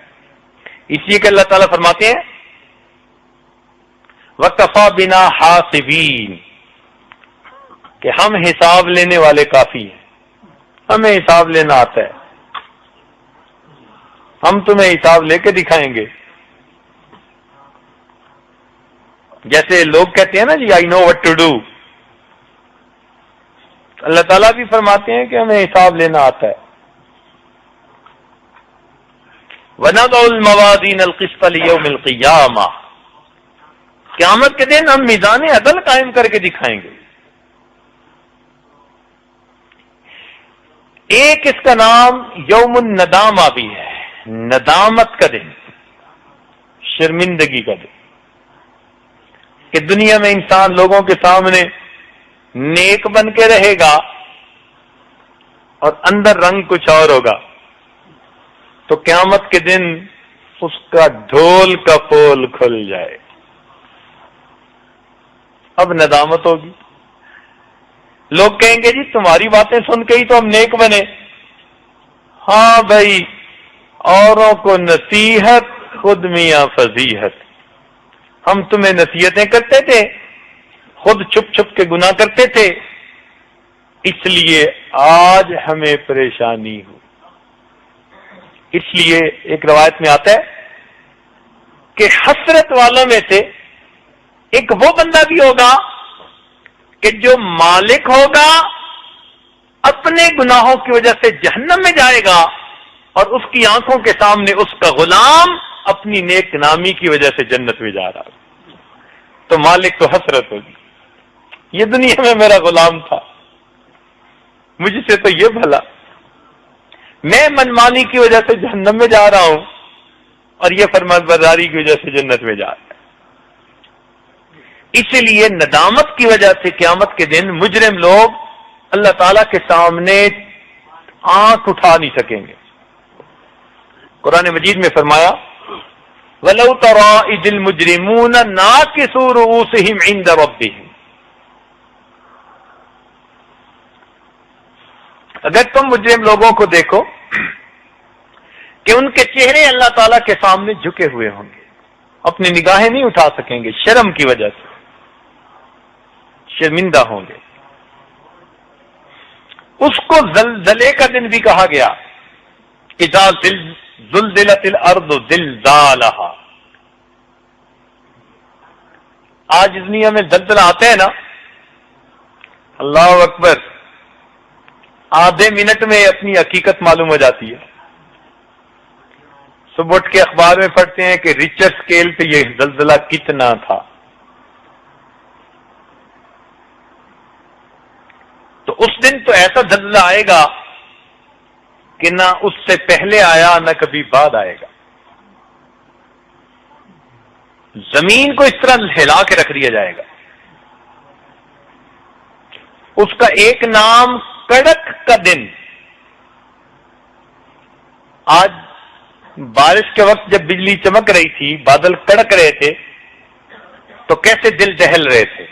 اس لیے کہ اللہ تعالیٰ فرماتے ہیں وَكَفَى بِنَا حَاسِبِينَ، کہ ہم حساب لینے والے کافی ہیں، ہمیں حساب لینا آتا ہے، ہم تمہیں حساب لے کے دکھائیں گے. جیسے لوگ کہتے ہیں نا جی آئی نو وٹ ٹو ڈو، اللہ تعالیٰ بھی فرماتے ہیں کہ ہمیں حساب لینا آتا ہے. وَنَضَعُ الْمَوَازِينَ الْقِسْطَ لِيَوْمِ الْقِيَامَةِ، قیامت کے دن ہم میزان عدل قائم کر کے دکھائیں گے. ایک اس کا نام یوم الندامہ بھی ہے، ندامت کا دن، شرمندگی کا دن، کہ دنیا میں انسان لوگوں کے سامنے نیک بن کے رہے گا اور اندر رنگ کچھ اور ہوگا. تو قیامت کے دن اس کا ڈھول کا پول کھل جائے، اب ندامت ہوگی. لوگ کہیں گے جی تمہاری باتیں سن کے ہی تو ہم نیک بنے. ہاں بھائی، اوروں کو نصیحت خود میاں فضیحت. ہم تمہیں نصیحتیں کرتے تھے، خود چھپ چھپ کے گناہ کرتے تھے، اس لیے آج ہمیں پریشانی ہو. اس لیے ایک روایت میں آتا ہے کہ حسرت والوں میں سے ایک وہ بندہ بھی ہوگا کہ جو مالک ہوگا، اپنے گناہوں کی وجہ سے جہنم میں جائے گا، اور اس کی آنکھوں کے سامنے اس کا غلام اپنی نیک نامی کی وجہ سے جنت میں جا رہا. تو مالک کو حسرت ہوگی، یہ دنیا میں میرا غلام تھا، مجھ سے تو یہ بھلا، میں منمانی کی وجہ سے جہنم میں جا رہا ہوں اور یہ فرمانبرداری کی وجہ سے جنت میں جا رہا ہے. اسی لیے ندامت کی وجہ سے قیامت کے دن مجرم لوگ اللہ تعالی کے سامنے آنکھ اٹھا نہیں سکیں گے. قرآن مجید میں فرمایا وَلَوْ تَرَىٰ إِذِ الْمُجْرِمُونَ نَاكِسُو رُءُوسِهِمْ عِندَ رَبِّهِمْ، اگر تم مجرم لوگوں کو دیکھو کہ ان کے چہرے اللہ تعالیٰ کے سامنے جھکے ہوئے ہوں گے، اپنی نگاہیں نہیں اٹھا سکیں گے، شرم کی وجہ سے شرمندہ ہوں گے. اس کو زلزلے کا دن بھی کہا گیا، اذا زلزلت الارض زلزالها. آج دنیا میں زلزلہ آتا ہے نا، اللہ اکبر، آدھے منٹ میں اپنی حقیقت معلوم ہو جاتی ہے. صبح اٹھ کے اخبار میں پڑھتے ہیں کہ ریچر اسکیل پہ یہ زلزلہ کتنا تھا. تو اس دن تو ایسا زلزلہ آئے گا کہ نہ اس سے پہلے آیا نہ کبھی بعد آئے گا. زمین کو اس طرح ہلا کے رکھ دیا جائے گا. اس کا ایک نام کڑک کا دن. آج بارش کے وقت جب بجلی چمک رہی تھی، بادل کڑک رہے تھے، تو کیسے دل دہل رہے تھے.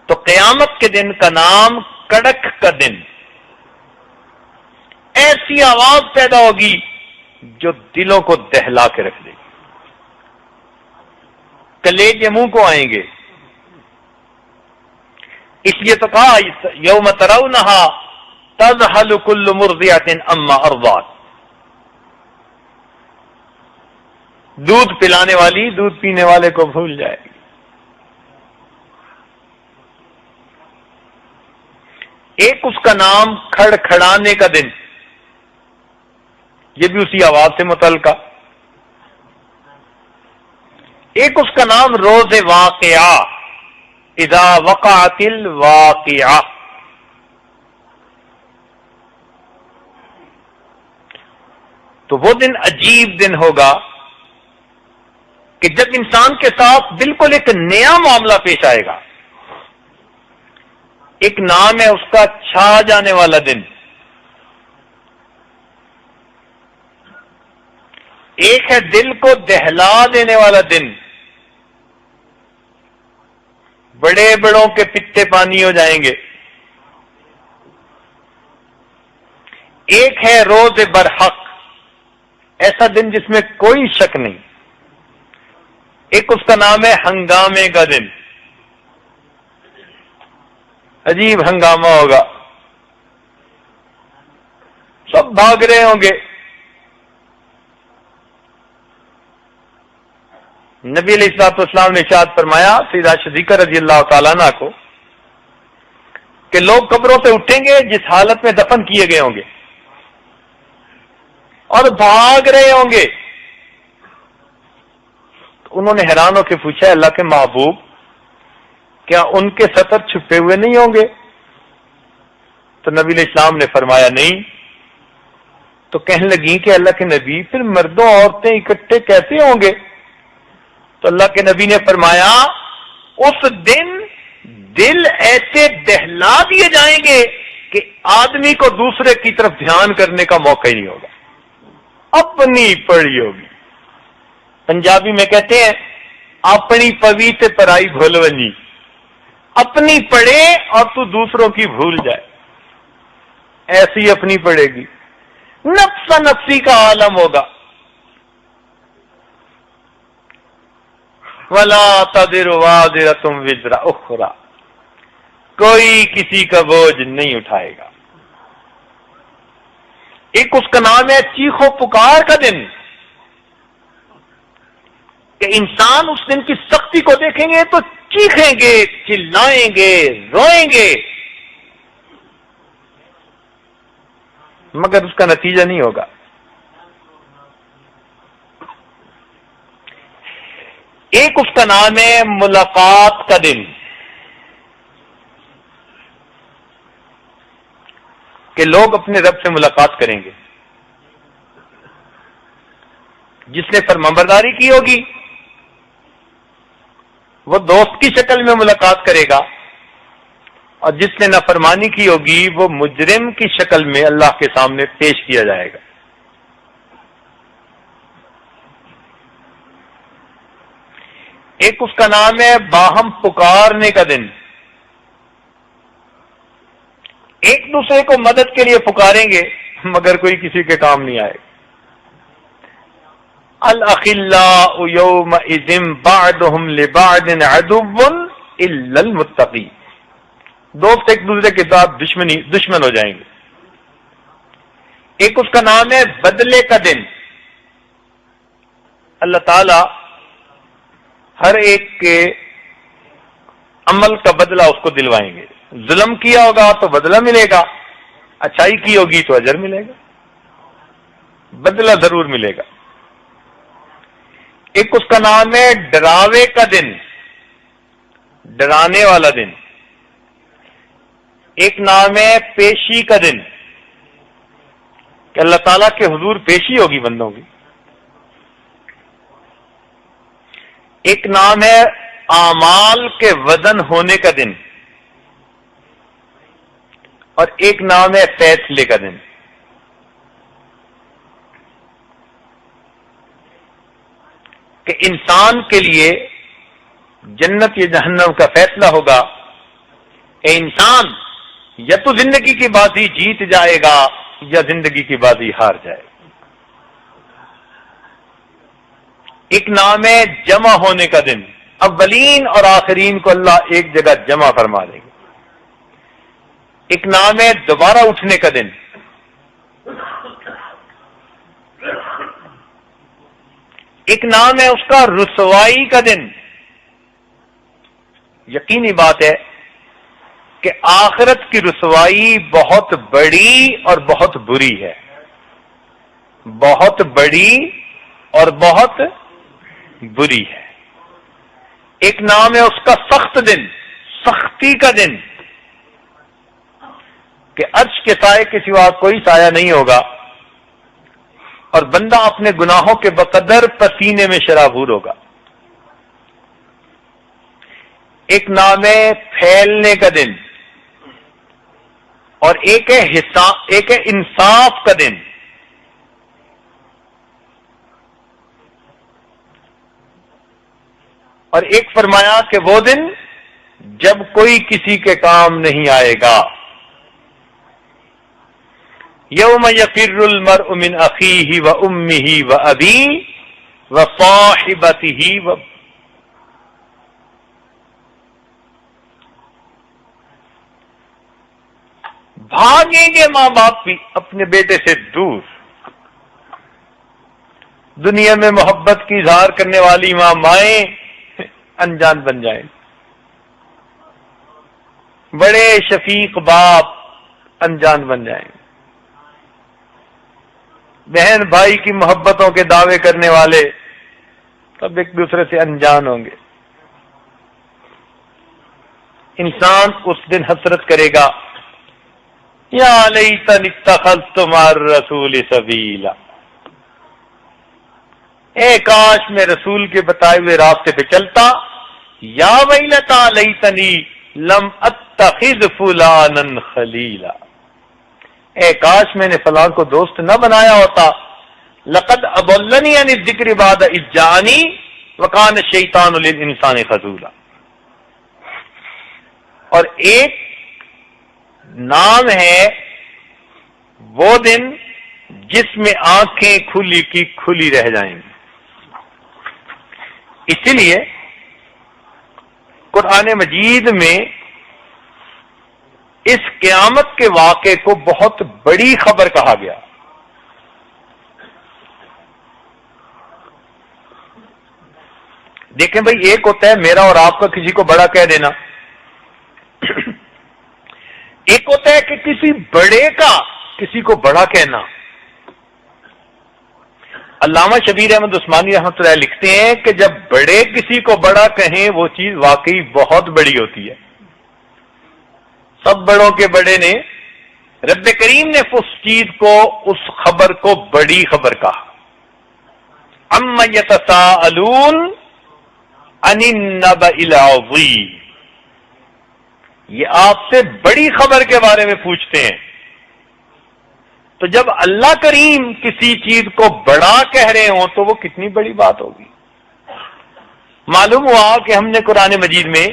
تو قیامت کے دن کا نام کڑک کا دن. ایسی آواز پیدا ہوگی جو دلوں کو دہلا کے رکھ دے گی، کلیجے منہ کو آئیں گے. اس لیے تو کہا یوم ترونہا تذہل کل مرضعۃ عما ارضعت. دودھ پلانے والی دودھ پینے والے کو بھول جائے گی. ایک اس کا نام کھڑکھڑانے کا دن، یہ بھی اسی آواز سے متعلقہ. ایک اس کا نام روز واقعہ، اذا وقعت الواقعہ. تو وہ دن عجیب دن ہوگا کہ جب انسان کے ساتھ بالکل ایک نیا معاملہ پیش آئے گا. ایک نام ہے اس کا چھا جانے والا دن. ایک ہے دل کو دہلا دینے والا دن، بڑے بڑوں کے پتے پانی ہو جائیں گے. ایک ہے روز برحق، ایسا دن جس میں کوئی شک نہیں. ایک اس کا نام ہے ہنگامے کا دن. عجیب ہنگامہ ہوگا، سب بھاگ رہے ہوں گے. نبی علیہ الصلوۃ والسلام نے ارشاد فرمایا سیدہ صدیقہ رضی اللہ تعالیٰ عنہ کو کہ لوگ قبروں سے اٹھیں گے جس حالت میں دفن کیے گئے ہوں گے اور بھاگ رہے ہوں گے. انہوں نے حیران ہو کے پوچھا اللہ کے محبوب کیا ان کے سطر چھپے ہوئے نہیں ہوں گے؟ تو نبی علیہ السلام نے فرمایا نہیں. تو کہنے لگی کہ اللہ کے نبی پھر مردوں عورتیں اکٹھے کیسے ہوں گے؟ تو اللہ کے نبی نے فرمایا اس دن دل ایسے دہلا دیے جائیں گے کہ آدمی کو دوسرے کی طرف دھیان کرنے کا موقع ہی نہیں ہوگا، اپنی پڑی ہوگی. پنجابی میں کہتے ہیں اپنی پوی سے پرائی بھولونی. اپنی پڑے اور تو دوسروں کی بھول جائے، ایسی اپنی پڑے گی. نفس نفسی کا عالم ہوگا. وَلَا تَزِرُ وَازِرَةٌ وِزْرَ أُخْرَى، کوئی کسی کا بوجھ نہیں اٹھائے گا. ایک اس کا نام ہے چیخو پکار کا دن کہ انسان اس دن کی سختی کو دیکھیں گے تو چیخیں گے، چلائیں گے، روئیں گے، مگر اس کا نتیجہ نہیں ہوگا. ایک اس کا نام ہے ملاقات کا دن کہ لوگ اپنے رب سے ملاقات کریں گے. جس نے فرمانبرداری کی ہوگی وہ دوست کی شکل میں ملاقات کرے گا، اور جس نے نافرمانی کی ہوگی وہ مجرم کی شکل میں اللہ کے سامنے پیش کیا جائے گا. ایک اس کا نام ہے باہم پکارنے کا دن. ایک دوسرے کو مدد کے لیے پکاریں گے مگر کوئی کسی کے کام نہیں آئے گا. الاخلاء یومئذ بعضهم لبعض عدو الا المتقین. دوست ایک دوسرے کے ساتھ دشمن ہو جائیں گے. ایک اس کا نام ہے بدلے کا دن. اللہ تعالی ہر ایک کے عمل کا بدلہ اس کو دلوائیں گے. ظلم کیا ہوگا تو بدلہ ملے گا، اچھائی کی ہوگی تو اجر ملے گا، بدلہ ضرور ملے گا. ایک اس کا نام ہے ڈراوے کا دن، ڈرانے والا دن. ایک نام ہے پیشی کا دن کہ اللہ تعالیٰ کے حضور پیشی ہوگی بندوں کی. ایک نام ہے اعمال کے وزن ہونے کا دن، اور ایک نام ہے فیصلے کا دن۔ کہ انسان کے لیے جنت یا جہنم کا فیصلہ ہوگا۔ اے انسان، یا تو زندگی کی بازی جیت جائے گا یا زندگی کی بازی ہار جائے گا۔ ایک نام ہے جمع ہونے کا دن، اولین اور آخرین کو اللہ ایک جگہ جمع فرما دے گا۔ ایک نام ہے دوبارہ اٹھنے کا دن، ایک نام ہے اس کا رسوائی کا دن۔ یقینی بات ہے کہ آخرت کی رسوائی بہت بڑی اور بہت بری ہے، بہت بڑی اور بہت بری ہے۔ ایک نام ہے اس کا سخت دن، سختی کا دن، کہ عرش کے سائے کے سوا کوئی سایہ نہیں ہوگا، اور بندہ اپنے گناہوں کے بقدر پسینے میں شرابور ہوگا۔ ایک نام ہے پھیلنے کا دن، اور ایک ہے انصاف کا دن۔ اور ایک فرمایا کہ وہ دن جب کوئی کسی کے کام نہیں آئے گا۔ یوم یفر المرء من اخیہ و امہ و ابیہ و صاحبتہ و بھاگیں گے ماں باپ بھی اپنے بیٹے سے دور۔ دنیا میں محبت کی اظہار کرنے والی ماں مائیں انجان بن جائیں، بڑے شفیق باپ انجان بن جائیں، بہن بھائی کی محبتوں کے دعوے کرنے والے سب ایک دوسرے سے انجان ہوں گے۔ انسان اس دن حسرت کرے گا، یا لیتنی اتخذت مع الرسول سبیلا، اے کاش میں رسول کے بتائے ہوئے راستے پہ چلتا۔ یا ویلتا لیتنی لم اتخذ فلانا خلیلا، اے کاش میں نے فلاں کو دوست نہ بنایا ہوتا۔ لقد اضلنی عن الذکر بعد اذ جاءنی وکان الشیطان للانسان خذولا۔ اور ایک نام ہے وہ دن جس میں آنکھیں کھلی کی کھلی رہ جائیں گی۔ اسی لیے قرآن مجید میں اس قیامت کے واقعے کو بہت بڑی خبر کہا گیا۔ دیکھیں بھائی، ایک ہوتا ہے میرا اور آپ کا کسی کو بڑا کہہ دینا، ایک ہوتا ہے کہ کسی بڑے کا کسی کو بڑا کہنا۔ علامہ شبیر احمد عثمانی رحمۃ اللہ لکھتے ہیں کہ جب بڑے کسی کو بڑا کہیں وہ چیز واقعی بہت بڑی ہوتی ہے۔ سب بڑوں کے بڑے نے، رب کریم نے اس چیز کو، اس خبر کو بڑی خبر کہا۔ عَمَّ يَتَسَاءَلُونَ عَنِ النَّبَإِ الْعَظِيمِ، یہ آپ سے بڑی خبر کے بارے میں پوچھتے ہیں۔ تو جب اللہ کریم کسی چیز کو بڑا کہہ رہے ہوں تو وہ کتنی بڑی بات ہوگی۔ معلوم ہوا کہ ہم نے قرآن مجید میں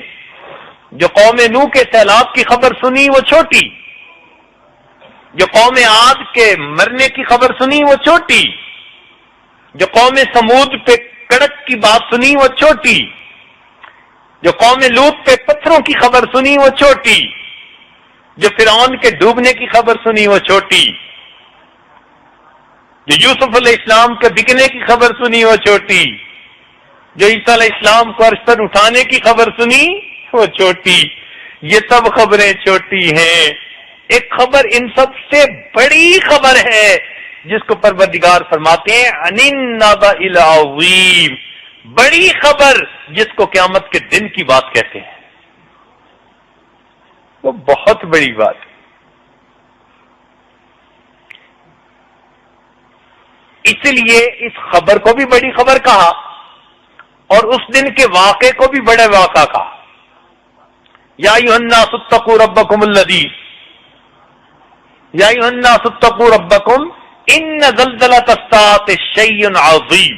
جو قوم نوح کے سیلاب کی خبر سنی وہ چھوٹی، جو قوم عاد کے مرنے کی خبر سنی وہ چھوٹی، جو قوم سمود پہ کڑک کی بات سنی وہ چھوٹی، جو قوم لوط پہ پتھروں کی خبر سنی وہ چھوٹی، جو فرعون کے ڈوبنے کی خبر سنی وہ چھوٹی، جو یوسف علیہ السلام کے بکنے کی خبر سنی وہ چھوٹی، جو عیسیٰ علیہ السلام کو عرش پر اٹھانے کی خبر سنی وہ چھوٹی۔ یہ سب خبریں چھوٹی ہیں، ایک خبر ان سب سے بڑی خبر ہے جس کو پروردگار فرماتے ہیں عن النبأ العظیم، بڑی خبر جس کو قیامت کے دن کی بات کہتے ہیں۔ وہ بہت بڑی بات ہے۔ اس لیے اس خبر کو بھی بڑی خبر کہا، اور اس دن کے واقعے کو بھی بڑے واقعہ کہا. یا ایھا الناس اتقوا ربکم الذی یا ایھا الناس اتقوا ربکم ان زلزلۃ الساعۃ شیء عظیم.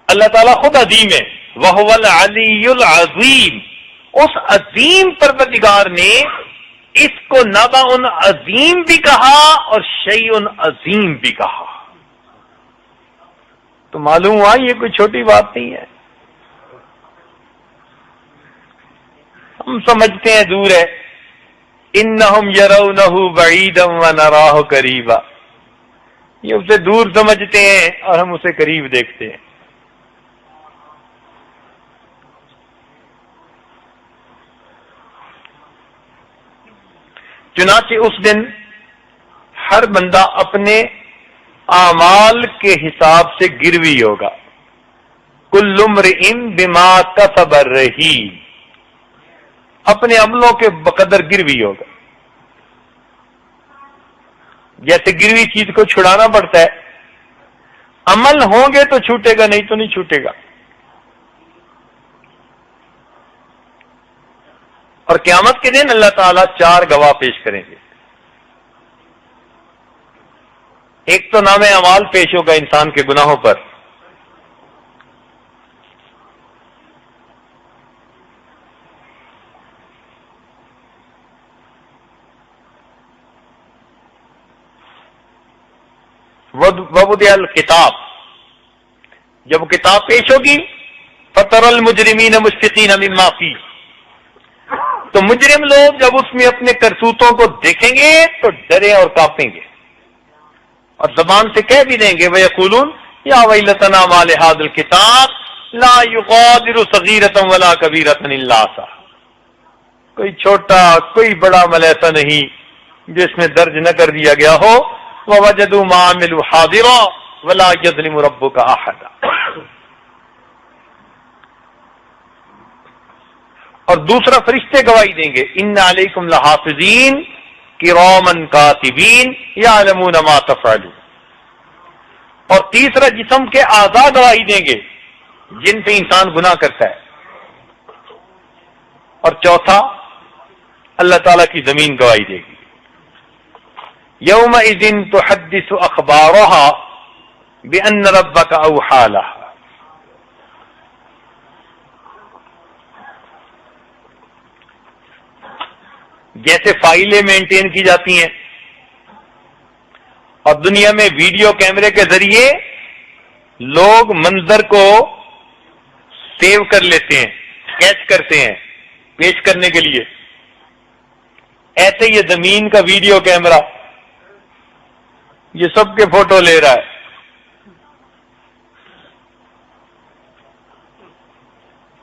اللہ تعالیٰ خود عظیم ہے. وَهُوَ الْعَلِيُّ الْعَظِيمُ. اس عظیم پروردگار نے اس کو نبأ عظیم بھی کہا اور شیء عظیم بھی کہا. تو معلوم ہوا یہ کوئی چھوٹی بات نہیں ہے. ہم سمجھتے ہیں دور ہے. انہم یرونہ بعیدا ونراہ قریبا. یہ اسے دور سمجھتے ہیں اور ہم اسے قریب دیکھتے ہیں. چنانچہ اس دن ہر بندہ اپنے اعمال کے حساب سے گروی ہوگا. کل امرئ بما کسب رہین. اپنے عملوں کے بقدر گروی ہوگا. جیسے گروی چیز کو چھڑانا پڑتا ہے. عمل ہوں گے تو چھوٹے گا, نہیں تو نہیں چھوٹے گا. اور قیامت کے دن اللہ تعالیٰ 4 گواہ پیش کریں گے. ایک تو نام اعمال پیش ہوگا انسان کے گناہوں پر. ووضع الکتاب. جب کتاب پیش ہوگی فَتَرَى الْمُجْرِمِينَ مُشْفِقِينَ مِمَّا فِيهِ. تو مجرم لوگ جب اس میں اپنے کرتوتوں کو دیکھیں گے تو ڈرے اور کانپیں گے اور زبان سے کہہ بھی دیں گے وَيَقُولُونَ يَا وَيْلَتَنَا مَا لِهَٰذَا الْكِتَابِ لَا يُغَادِرُ صَغِيرَةً وَلَا كَبِيرَةً إِلَّا أَحْصَاهَا. کوئی چھوٹا کوئی بڑا عمل ایسا نہیں جس میں درج نہ کر دیا گیا ہو. وَوَجَدُوا مَا عَمِلُوا حَاضِرًا وَلَا يَظْلِمُ رَبُّكَ أَحَدًا. اور دوسرا فرشتے گواہی دیں گے ان علیکم لحافظین کراما کاتبین یعلمون ما تفعلون. اور تیسرا جسم کے اعضاء گواہی دیں گے جن سے انسان گناہ کرتا ہے. اور چوتھا اللہ تعالیٰ کی زمین گواہی دے گی. یومئذ تحدث اخبارها بان ربک اوحی لها. جیسے فائلیں مینٹین کی جاتی ہیں اور دنیا میں ویڈیو کیمرے کے ذریعے لوگ منظر کو سیو کر لیتے ہیں, کیچ کرتے ہیں پیش کرنے کے لیے, ایسے یہ زمین کا ویڈیو کیمرہ یہ سب کے فوٹو لے رہا ہے.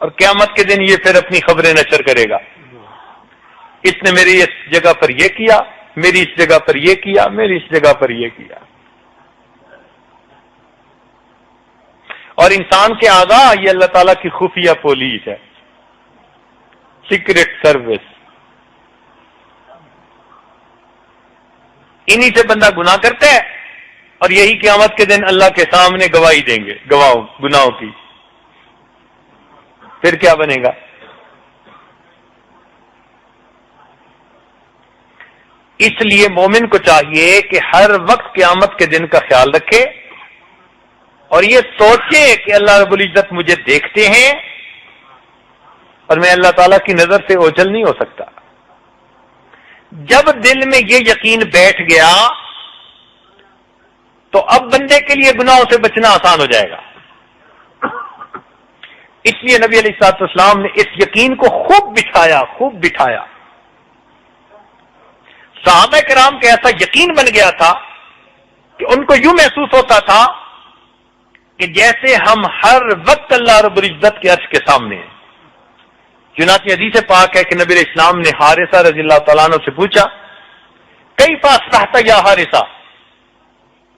اور قیامت کے دن یہ پھر اپنی خبریں نشر کرے گا. اس نے میری اس جگہ پر یہ کیا, میری اس جگہ پر یہ کیا, میری اس جگہ پر یہ کیا. اور انسان کے اعضاء یہ اللہ تعالیٰ کی خفیہ پولیس ہے, سیکرٹ سروس. انہی سے بندہ گناہ کرتا ہے اور یہی قیامت کے دن اللہ کے سامنے گواہی دیں گے گناہوں کی. پھر کیا بنے گا؟ اس لیے مومن کو چاہیے کہ ہر وقت قیامت کے دن کا خیال رکھے اور یہ سوچے کہ اللہ رب العزت مجھے دیکھتے ہیں اور میں اللہ تعالیٰ کی نظر سے اوجھل نہیں ہو سکتا. جب دل میں یہ یقین بیٹھ گیا تو اب بندے کے لیے گناہوں سے بچنا آسان ہو جائے گا. اس لیے نبی علیہ الصلوۃ والسلام نے اس یقین کو خوب بٹھایا. صحابہ کرام کا ایسا یقین بن گیا تھا کہ ان کو یوں محسوس ہوتا تھا کہ جیسے ہم ہر وقت اللہ رب العزت کے عرش کے سامنے ہیں. چنانچہ حدیث پاک ہے کہ نبی علیہ السلام نے حارثہ رضی اللہ تعالیٰ عنہ سے پوچھا کیف اصبحت یا حارثہ,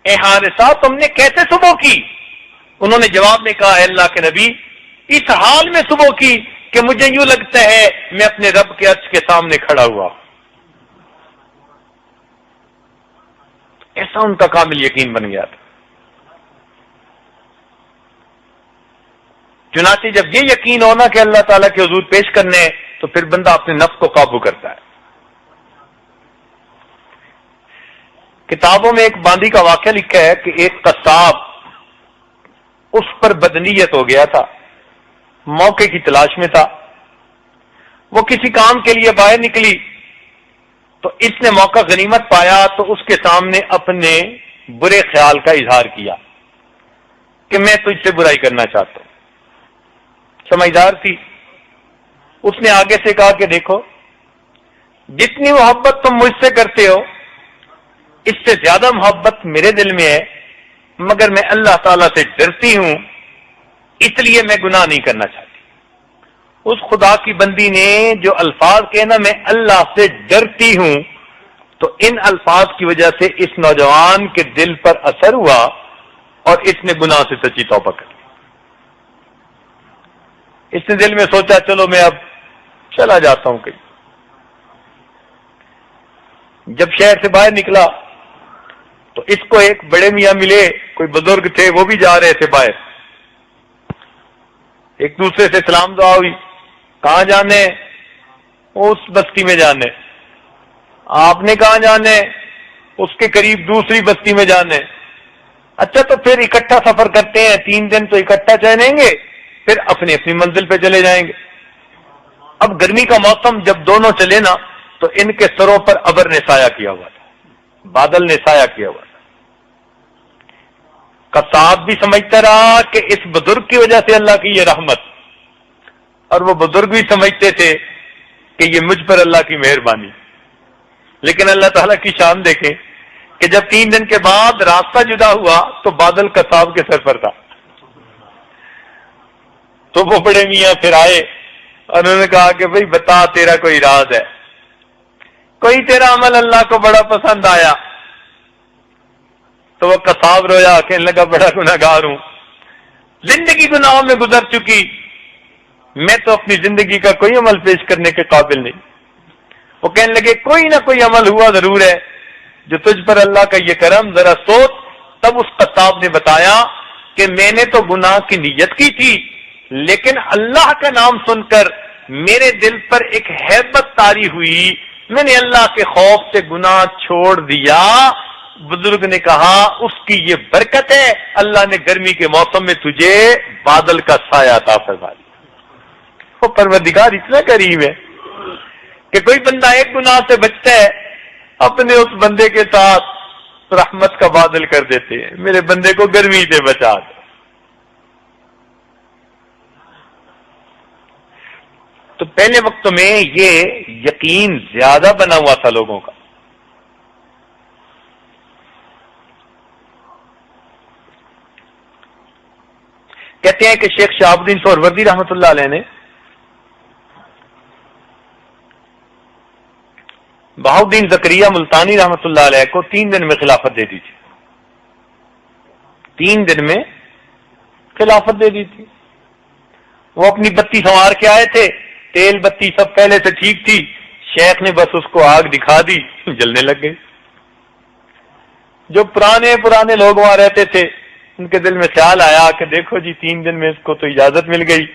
اے حارثہ تم نے کیسے صبح کی؟ انہوں نے جواب میں کہا اے اللہ کے نبی اس حال میں صبح کی کہ مجھے یوں لگتا ہے میں اپنے رب کے عرش کے سامنے کھڑا ہوا. ایسا ان کا کامل یقین بن گیا تھا. چنانچہ جب یہ یقین ہونا کہ اللہ تعالیٰ کے حضور پیش کرنے ہیں تو پھر بندہ اپنے نفس کو قابو کرتا ہے. کتابوں میں ایک باندی کا واقعہ لکھا ہے کہ ایک قصاب اس پر بدنیت ہو گیا تھا، موقع کی تلاش میں تھا. وہ کسی کام کے لیے باہر نکلی تو اس نے موقع غنیمت پایا تو اس کے سامنے اپنے برے خیال کا اظہار کیا کہ میں تجھ سے برائی کرنا چاہتا ہوں. سمجھدار تھی، اس نے آگے سے کہا کہ دیکھو، جتنی محبت تم مجھ سے کرتے ہو اس سے زیادہ محبت میرے دل میں ہے، مگر میں اللہ تعالیٰ سے ڈرتی ہوں، اس لیے میں گناہ نہیں کرنا چاہتی. اس خدا کی بندی نے جو الفاظ کہنا میں اللہ سے ڈرتی ہوں، تو ان الفاظ کی وجہ سے اس نوجوان کے دل پر اثر ہوا اور اس نے گناہ سے سچی توبہ کر لی. اس نے دل میں سوچا چلو میں اب چلا جاتا ہوں کہیں. جب شہر سے باہر نکلا تو اس کو ایک بڑے میاں ملے، کوئی بزرگ تھے، وہ بھی جا رہے تھے باہر. ایک دوسرے سے سلام دعا ہوئی. کہاں جانے؟ اس بستی میں جانے. آپ نے کہاں جانے؟ اس کے قریب دوسری بستی میں جانے. اچھا تو پھر اکٹھا سفر کرتے ہیں، 3 دن تو اکٹھا چلیں گے، پھر اپنی اپنی منزل پہ چلے جائیں گے. اب گرمی کا موسم جب دونوں چلے نا تو ان کے سروں پر ابر نے سایہ کیا ہوا تھا، بادل نے سایہ کیا ہوا تھا. قصاب بھی سمجھتا رہا کہ اس بزرگ کی وجہ سے اللہ کی یہ رحمت، اور وہ بزرگ بھی سمجھتے تھے کہ یہ مجھ پر اللہ کی مہربانی. لیکن اللہ تعالیٰ کی شان دیکھیں کہ جب 3 دن کے بعد راستہ جدا ہوا تو بادل قصاب کے سر پر تھا. تو وہ بڑے میاں پھر آئے اور انہوں نے کہا کہ بھئی بتا تیرا کوئی راز ہے، کوئی تیرا عمل اللہ کو بڑا پسند آیا. تو وہ قصاب رویا، کہنے لگا بڑا گناہگار ہوں، زندگی گناہوں میں گزر چکی، میں تو اپنی زندگی کا کوئی عمل پیش کرنے کے قابل نہیں. وہ کہنے لگے کوئی نہ کوئی عمل ہوا ضرور ہے جو تجھ پر اللہ کا یہ کرم، ذرا سوچ. تب اس قصاب نے بتایا کہ میں نے تو گناہ کی نیت کی تھی، لیکن اللہ کا نام سن کر میرے دل پر ایک ہیبت طاری ہوئی، میں نے اللہ کے خوف سے گناہ چھوڑ دیا. بزرگ نے کہا اس کی یہ برکت ہے، اللہ نے گرمی کے موسم میں تجھے بادل کا سایہ عطا فرما دیا. وہ پروردگار اتنا کریم ہے کہ کوئی بندہ ایک گناہ سے بچتا ہے، اپنے اس بندے کے ساتھ رحمت کا بادل کر دیتے ہیں، میرے بندے کو گرمی سے بچا دے. تو پہلے وقت میں یہ یقین زیادہ بنا ہوا تھا لوگوں کا. کہتے ہیں کہ شیخ شہاب الدین سہروردی رحمۃ اللہ علیہ نے بہاؤالدین زکریا ملتانی رحمۃ اللہ علیہ کو 3 دن میں خلافت دے دی تھی. 3 دن میں خلافت دے دی تھی. وہ اپنی بتی سنوار کے آئے تھے، تیل بتی سب پہلے سے ٹھیک تھی، شیخ نے بس اس کو آگ دکھا دی، جلنے لگ گئی. جو پرانے لوگ وہاں رہتے تھے ان کے دل میں خیال آیا کہ دیکھو جی 3 دن میں اس کو تو اجازت مل گئی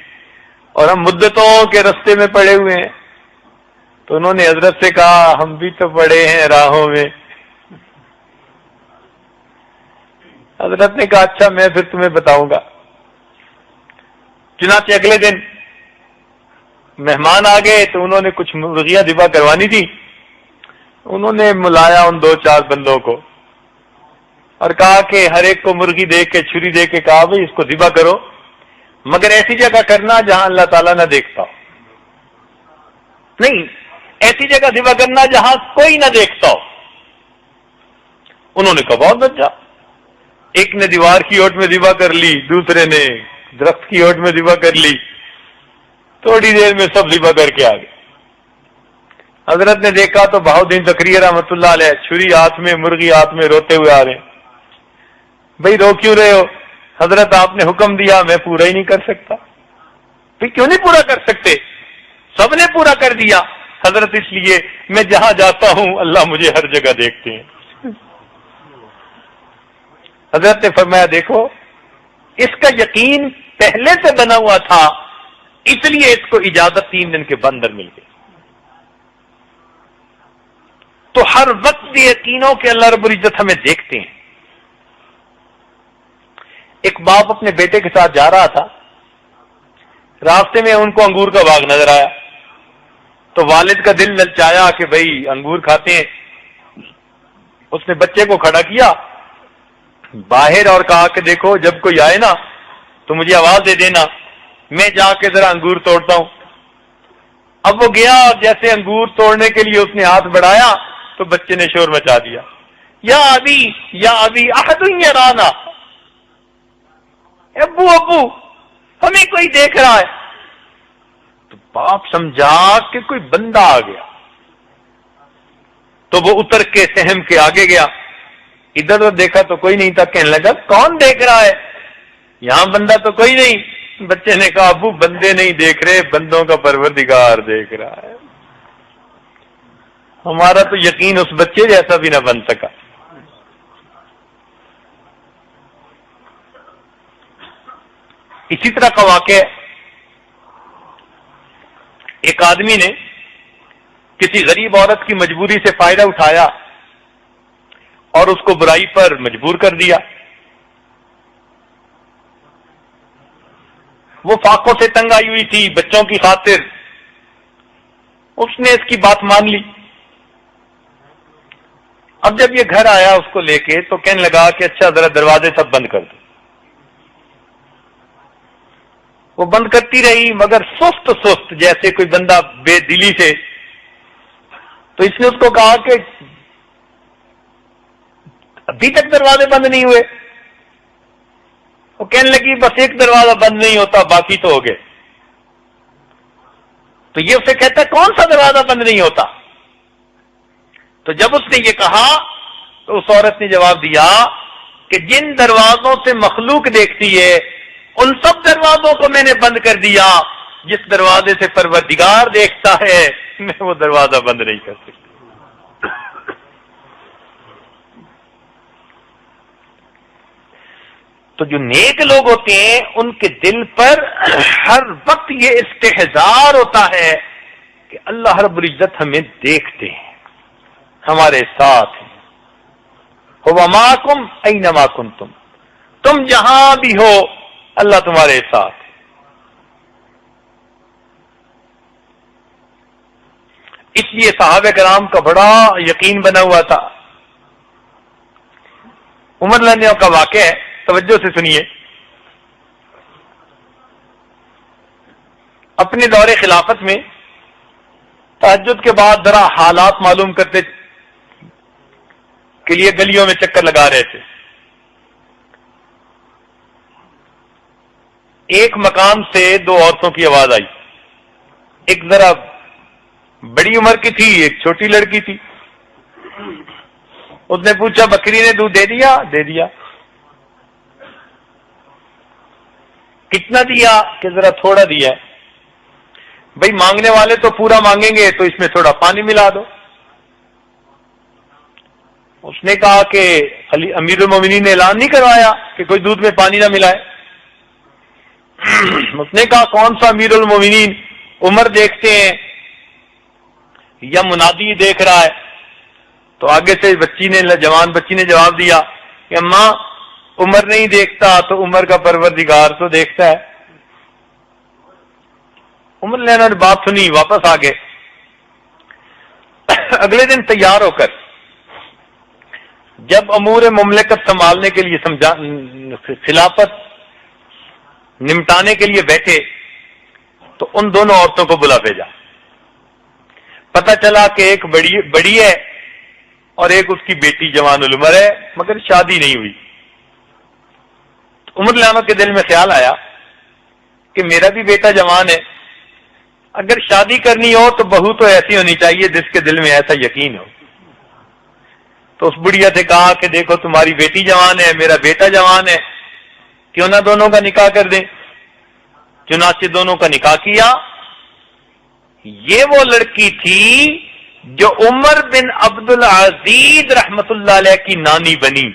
اور ہم مدتوں کے رستے میں پڑے ہوئے ہیں. تو انہوں نے حضرت سے کہا ہم بھی تو پڑے ہیں راہوں میں. حضرت نے کہا اچھا میں پھر تمہیں بتاؤں گا. چنانچہ اگلے دن مہمان آ گئے تو انہوں نے کچھ مرغیاں ذبح کروانی تھی. انہوں نے ملایا ان 2-4 بندوں کو اور کہا کہ ہر ایک کو مرغی دے کے چھری دے کے کہا بھائی اس کو ذبح کرو، مگر ایسی جگہ کرنا جہاں اللہ تعالیٰ نہ دیکھتا ہو. نہیں، ایسی جگہ ذبح کرنا جہاں کوئی نہ دیکھتا ہو. انہوں نے کہا بہت اچھا. ایک نے دیوار کی اوٹ میں ذبح کر لی، دوسرے نے درخت کی اوٹ میں ذبح کر لی. تھوڑی دیر میں سب ذبح کر کے آ گئے. حضرت نے دیکھا تو بہاؤالدین زکریا رحمۃ اللہ علیہ چھری ہاتھ میں مرغی ہاتھ میں روتے ہوئے آ رہے ہیں. بھائی رو کیوں رہے ہو؟ حضرت آپ نے حکم دیا میں پورا ہی نہیں کر سکتا. بھائی کیوں نہیں پورا کر سکتے؟ سب نے پورا کر دیا. حضرت اس لیے میں جہاں جاتا ہوں اللہ مجھے ہر جگہ دیکھتے ہیں. حضرت نے فرمایا دیکھو اس کا یقین پہلے سے بنا ہوا تھا، اس لیے اس کو اجازت 3 دن کے اندر مل گئی۔ تو ہر وقت یہ یقینوں کہ اللہ رب العزت ہمیں دیکھتے ہیں۔ ایک باپ اپنے بیٹے کے ساتھ جا رہا تھا، راستے میں ان کو انگور کا باغ نظر آیا، تو والد کا دل للچایا کہ بھئی انگور کھاتے ہیں۔ اس نے بچے کو کھڑا کیا باہر اور کہا کہ دیکھو جب کوئی آئے نا تو مجھے آواز دے دینا، میں جا کے ذرا انگور توڑتا ہوں۔ اب وہ گیا اور جیسے انگور توڑنے کے لیے اس نے ہاتھ بڑھایا تو بچے نے شور مچا دیا، یا ابی احد یرانا، ابو ابو ہمیں کوئی دیکھ رہا ہے۔ تو باپ سمجھا کہ کوئی بندہ آ گیا، تو وہ اتر کے سہم کے آگے گیا، ادھر ادھر دیکھا تو کوئی نہیں تھا، کہنے لگا کون دیکھ رہا ہے، یہاں بندہ تو کوئی نہیں۔ بچے نے کہا ابو بندے نہیں دیکھ رہے، بندوں کا پروردگار دیکھ رہا ہے۔ ہمارا تو یقین اس بچے جیسا بھی نہ بن سکا۔ اسی طرح کا واقعہ ایک آدمی نے کسی غریب عورت کی مجبوری سے فائدہ اٹھایا اور اس کو برائی پر مجبور کر دیا۔ وہ فاقوں سے تنگ آئی ہوئی تھی بچوں کی خاطر، اس نے اس کی بات مان لی۔ اب جب یہ گھر آیا اس کو لے کے تو کہنے لگا کہ اچھا ذرا دروازے سب بند کر دو۔ وہ بند کرتی رہی مگر سست جیسے کوئی بندہ بے دلی سے۔ تو اس نے اس کو کہا کہ ابھی تک دروازے بند نہیں ہوئے؟ وہ کہنے لگی بس ایک دروازہ بند نہیں ہوتا، باقی تو ہو گئے۔ تو یہ اسے کہتا ہے کون سا دروازہ بند نہیں ہوتا؟ تو جب اس نے یہ کہا تو اس عورت نے جواب دیا کہ جن دروازوں سے مخلوق دیکھتی ہے ان سب دروازوں کو میں نے بند کر دیا، جس دروازے سے پروردگار دیکھتا ہے میں وہ دروازہ بند نہیں کر سکتا۔ تو جو نیک لوگ ہوتے ہیں ان کے دل پر ہر وقت یہ استحضار ہوتا ہے کہ اللہ رب العزت ہمیں دیکھتے ہیں، ہمارے ساتھ ہیں۔ هو معکم اینما کنتم، تم جہاں بھی ہو اللہ تمہارے ساتھ ہے۔ اس لیے صحابہ کرام کا بڑا یقین بنا ہوا تھا۔ عمر رضی اللہ عنہ کا واقعہ ہے، توجہ سے سنیے۔ اپنے دور خلافت میں تہجد کے بعد ذرا حالات معلوم کرتے کے لیے گلیوں میں چکر لگا رہے تھے۔ ایک مقام سے 2 عورتوں کی آواز آئی، ایک ذرا بڑی عمر کی تھی، ایک چھوٹی لڑکی تھی۔ اس نے پوچھا بکری نے دودھ دے دیا؟ دے دیا۔ کتنا دیا؟ کہ ذرا تھوڑا دیا ہے۔ بھئی مانگنے والے تو پورا مانگیں گے تو اس میں تھوڑا پانی ملا دو۔ اس نے کہا کہ امیر المومنین نے اعلان نہیں کروایا کہ کوئی دودھ میں پانی نہ ملائے؟ اس نے کہا کون سا امیر المومنین، عمر دیکھتے ہیں یا منادی دیکھ رہا ہے؟ تو آگے سے جوان بچی نے جواب دیا کہ اماں عمر نہیں دیکھتا تو عمر کا پروردگار تو دیکھتا ہے۔ عمر لینا نے بات سنی، واپس آ گئے۔ اگلے دن تیار ہو کر جب امور مملکت سنبھالنے کے لیے خلافت نمٹانے کے لیے بیٹھے تو ان دونوں عورتوں کو بلا بھیجا۔ پتہ چلا کہ ایک بڑی ہے اور ایک اس کی بیٹی جوان العمر ہے مگر شادی نہیں ہوئی۔ عمر لانا کے دل میں خیال آیا کہ میرا بھی بیٹا جوان ہے، اگر شادی کرنی ہو تو بہو تو ایسی ہونی چاہیے جس کے دل میں ایسا یقین ہو۔ تو اس بڑھیا سے کہا کہ دیکھو تمہاری بیٹی جوان ہے، میرا بیٹا جوان ہے، کیوں نہ دونوں کا نکاح کر دیں؟ چنانچہ دونوں کا نکاح کیا۔ یہ وہ لڑکی تھی جو عمر بن عبد العزیز رحمت اللہ علیہ کی نانی بنی۔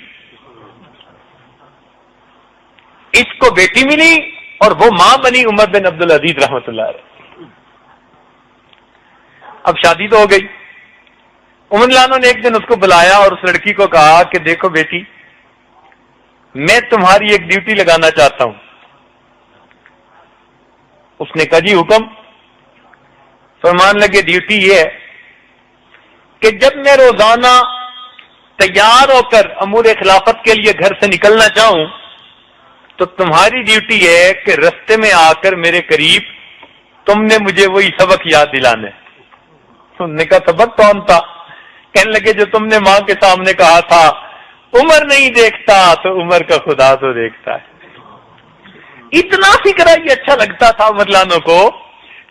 اس کو بیٹی ملی اور وہ ماں بنی عمر بن عبد العزیز رحمۃ اللہ علیہ. اب شادی تو ہو گئی. عمر لانو نے ایک دن اس کو بلایا اور اس لڑکی کو کہا کہ دیکھو بیٹی، میں تمہاری ایک ڈیوٹی لگانا چاہتا ہوں. اس نے کہا جی حکم. فرمان لگے ڈیوٹی یہ ہے کہ جب میں روزانہ تیار ہو کر امور خلافت کے لیے گھر سے نکلنا چاہوں تو تمہاری ڈیوٹی ہے کہ رستے میں آ کر میرے قریب تم نے مجھے وہی سبق یاد دلانا ہے. انہوں نے کہا سبق کون تھا؟ کہنے لگے جو تم نے ماں کے سامنے کہا تھا عمر نہیں دیکھتا تو عمر کا خدا تو دیکھتا ہے. اتنا فکر یہ اچھا لگتا تھا عمر لانو کو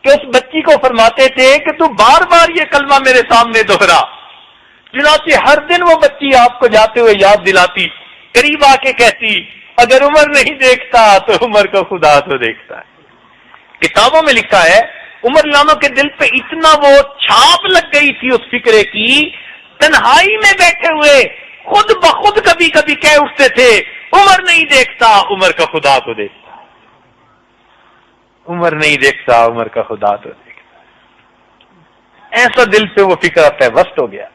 کہ اس بچی کو فرماتے تھے کہ تو بار بار یہ کلمہ میرے سامنے دوہرا. چنانچہ ہر دن وہ بچی آپ کو جاتے ہوئے یاد دلاتی، قریب آ کے کہتی اگر عمر نہیں دیکھتا تو عمر کا خدا تو دیکھتا ہے. کتابوں میں لکھا ہے عمر لانو کے دل پہ اتنا وہ چھاپ لگ گئی تھی اس فکرے کی، تنہائی میں بیٹھے ہوئے خود بخود کبھی کبھی کہہ اٹھتے تھے عمر نہیں دیکھتا عمر کا خدا تو دیکھتا. عمر نہیں دیکھتا عمر کا خدا تو دیکھتا. ایسا دل پہ وہ فکر پیوست ہو گیا.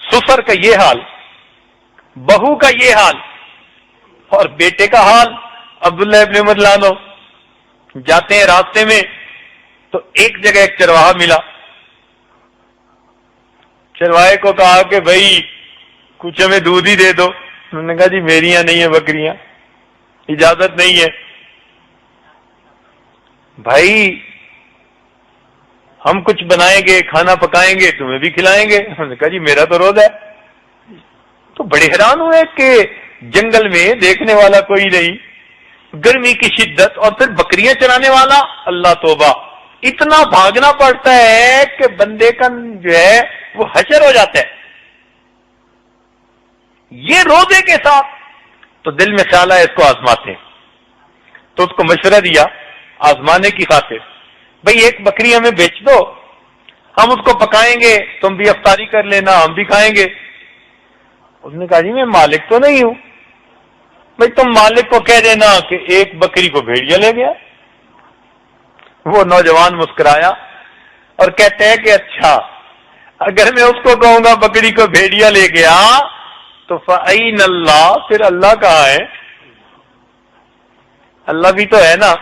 سسر کا یہ حال، بہو کا یہ حال، اور بیٹے کا حال. عبداللہ ابن عمر لانو جاتے ہیں راستے میں تو ایک جگہ ایک چرواہا ملا. چرواہے کو کہا کہ بھائی کچھ ہمیں دودھ ہی دے دو. انہوں نے کہا جی میری یہاں نہیں ہے بکریاں، اجازت نہیں ہے. بھائی ہم کچھ بنائیں گے، کھانا پکائیں گے، تمہیں بھی کھلائیں گے. انہوں نے کہا جی میرا تو روزہ ہے. تو بڑے حیران ہوئے کہ جنگل میں دیکھنے والا کوئی نہیں، گرمی کی شدت، اور پھر بکریاں چرانے والا. اللہ توبہ، اتنا بھاگنا پڑتا ہے کہ بندے کا جو ہے وہ حشر ہو جاتا ہے. یہ روزے کے ساتھ تو دل میں خیال ہے اس کو آزماتے ہیں. تو اس کو مشورہ دیا آزمانے کی خاطر، بھئی ایک بکری ہمیں بیچ دو، ہم اس کو پکائیں گے، تم بھی افطاری کر لینا، ہم بھی کھائیں گے. اس نے کہا جی میں مالک تو نہیں ہوں. بھئی تم مالک کو کہہ دینا کہ ایک بکری کو بھیڑیا لے گیا. وہ نوجوان مسکرایا اور کہتے ہیں کہ اچھا اگر میں اس کو کہوں گا بکری کو بھیڑیا لے گیا تو فَأَيْنَ اللَّهُ، پھر اللہ کہاں ہے؟ اللہ بھی تو ہے نا.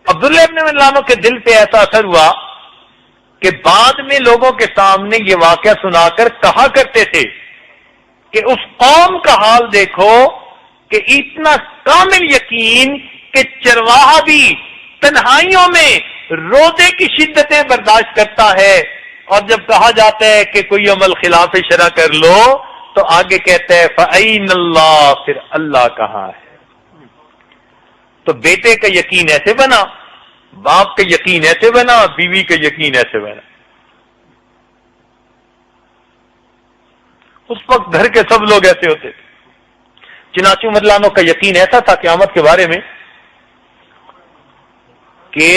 عبداللہ ابن عمر لانو کے دل پہ ایسا اثر ہوا کہ بعد میں لوگوں کے سامنے یہ واقعہ سنا کر کہا کرتے تھے کہ اس قوم کا حال دیکھو کہ اتنا کامل یقین کہ چرواہا بھی تنہائیوں میں روزے کی شدتیں برداشت کرتا ہے، اور جب کہا جاتا ہے کہ کوئی عمل خلاف شرع کر لو تو آگے کہتا ہے فَأَيْنَ اللَّهُ، پھر اللہ کہاں ہے. تو بیٹے کا یقین ایسے بنا، باپ کا یقین ایسے بنا، بیوی کا یقین ایسے بنا. اس وقت گھر کے سب لوگ ایسے ہوتے تھے. چنانچہ عمر لانو کا یقین ایسا تھا قیامت کے بارے میں کہ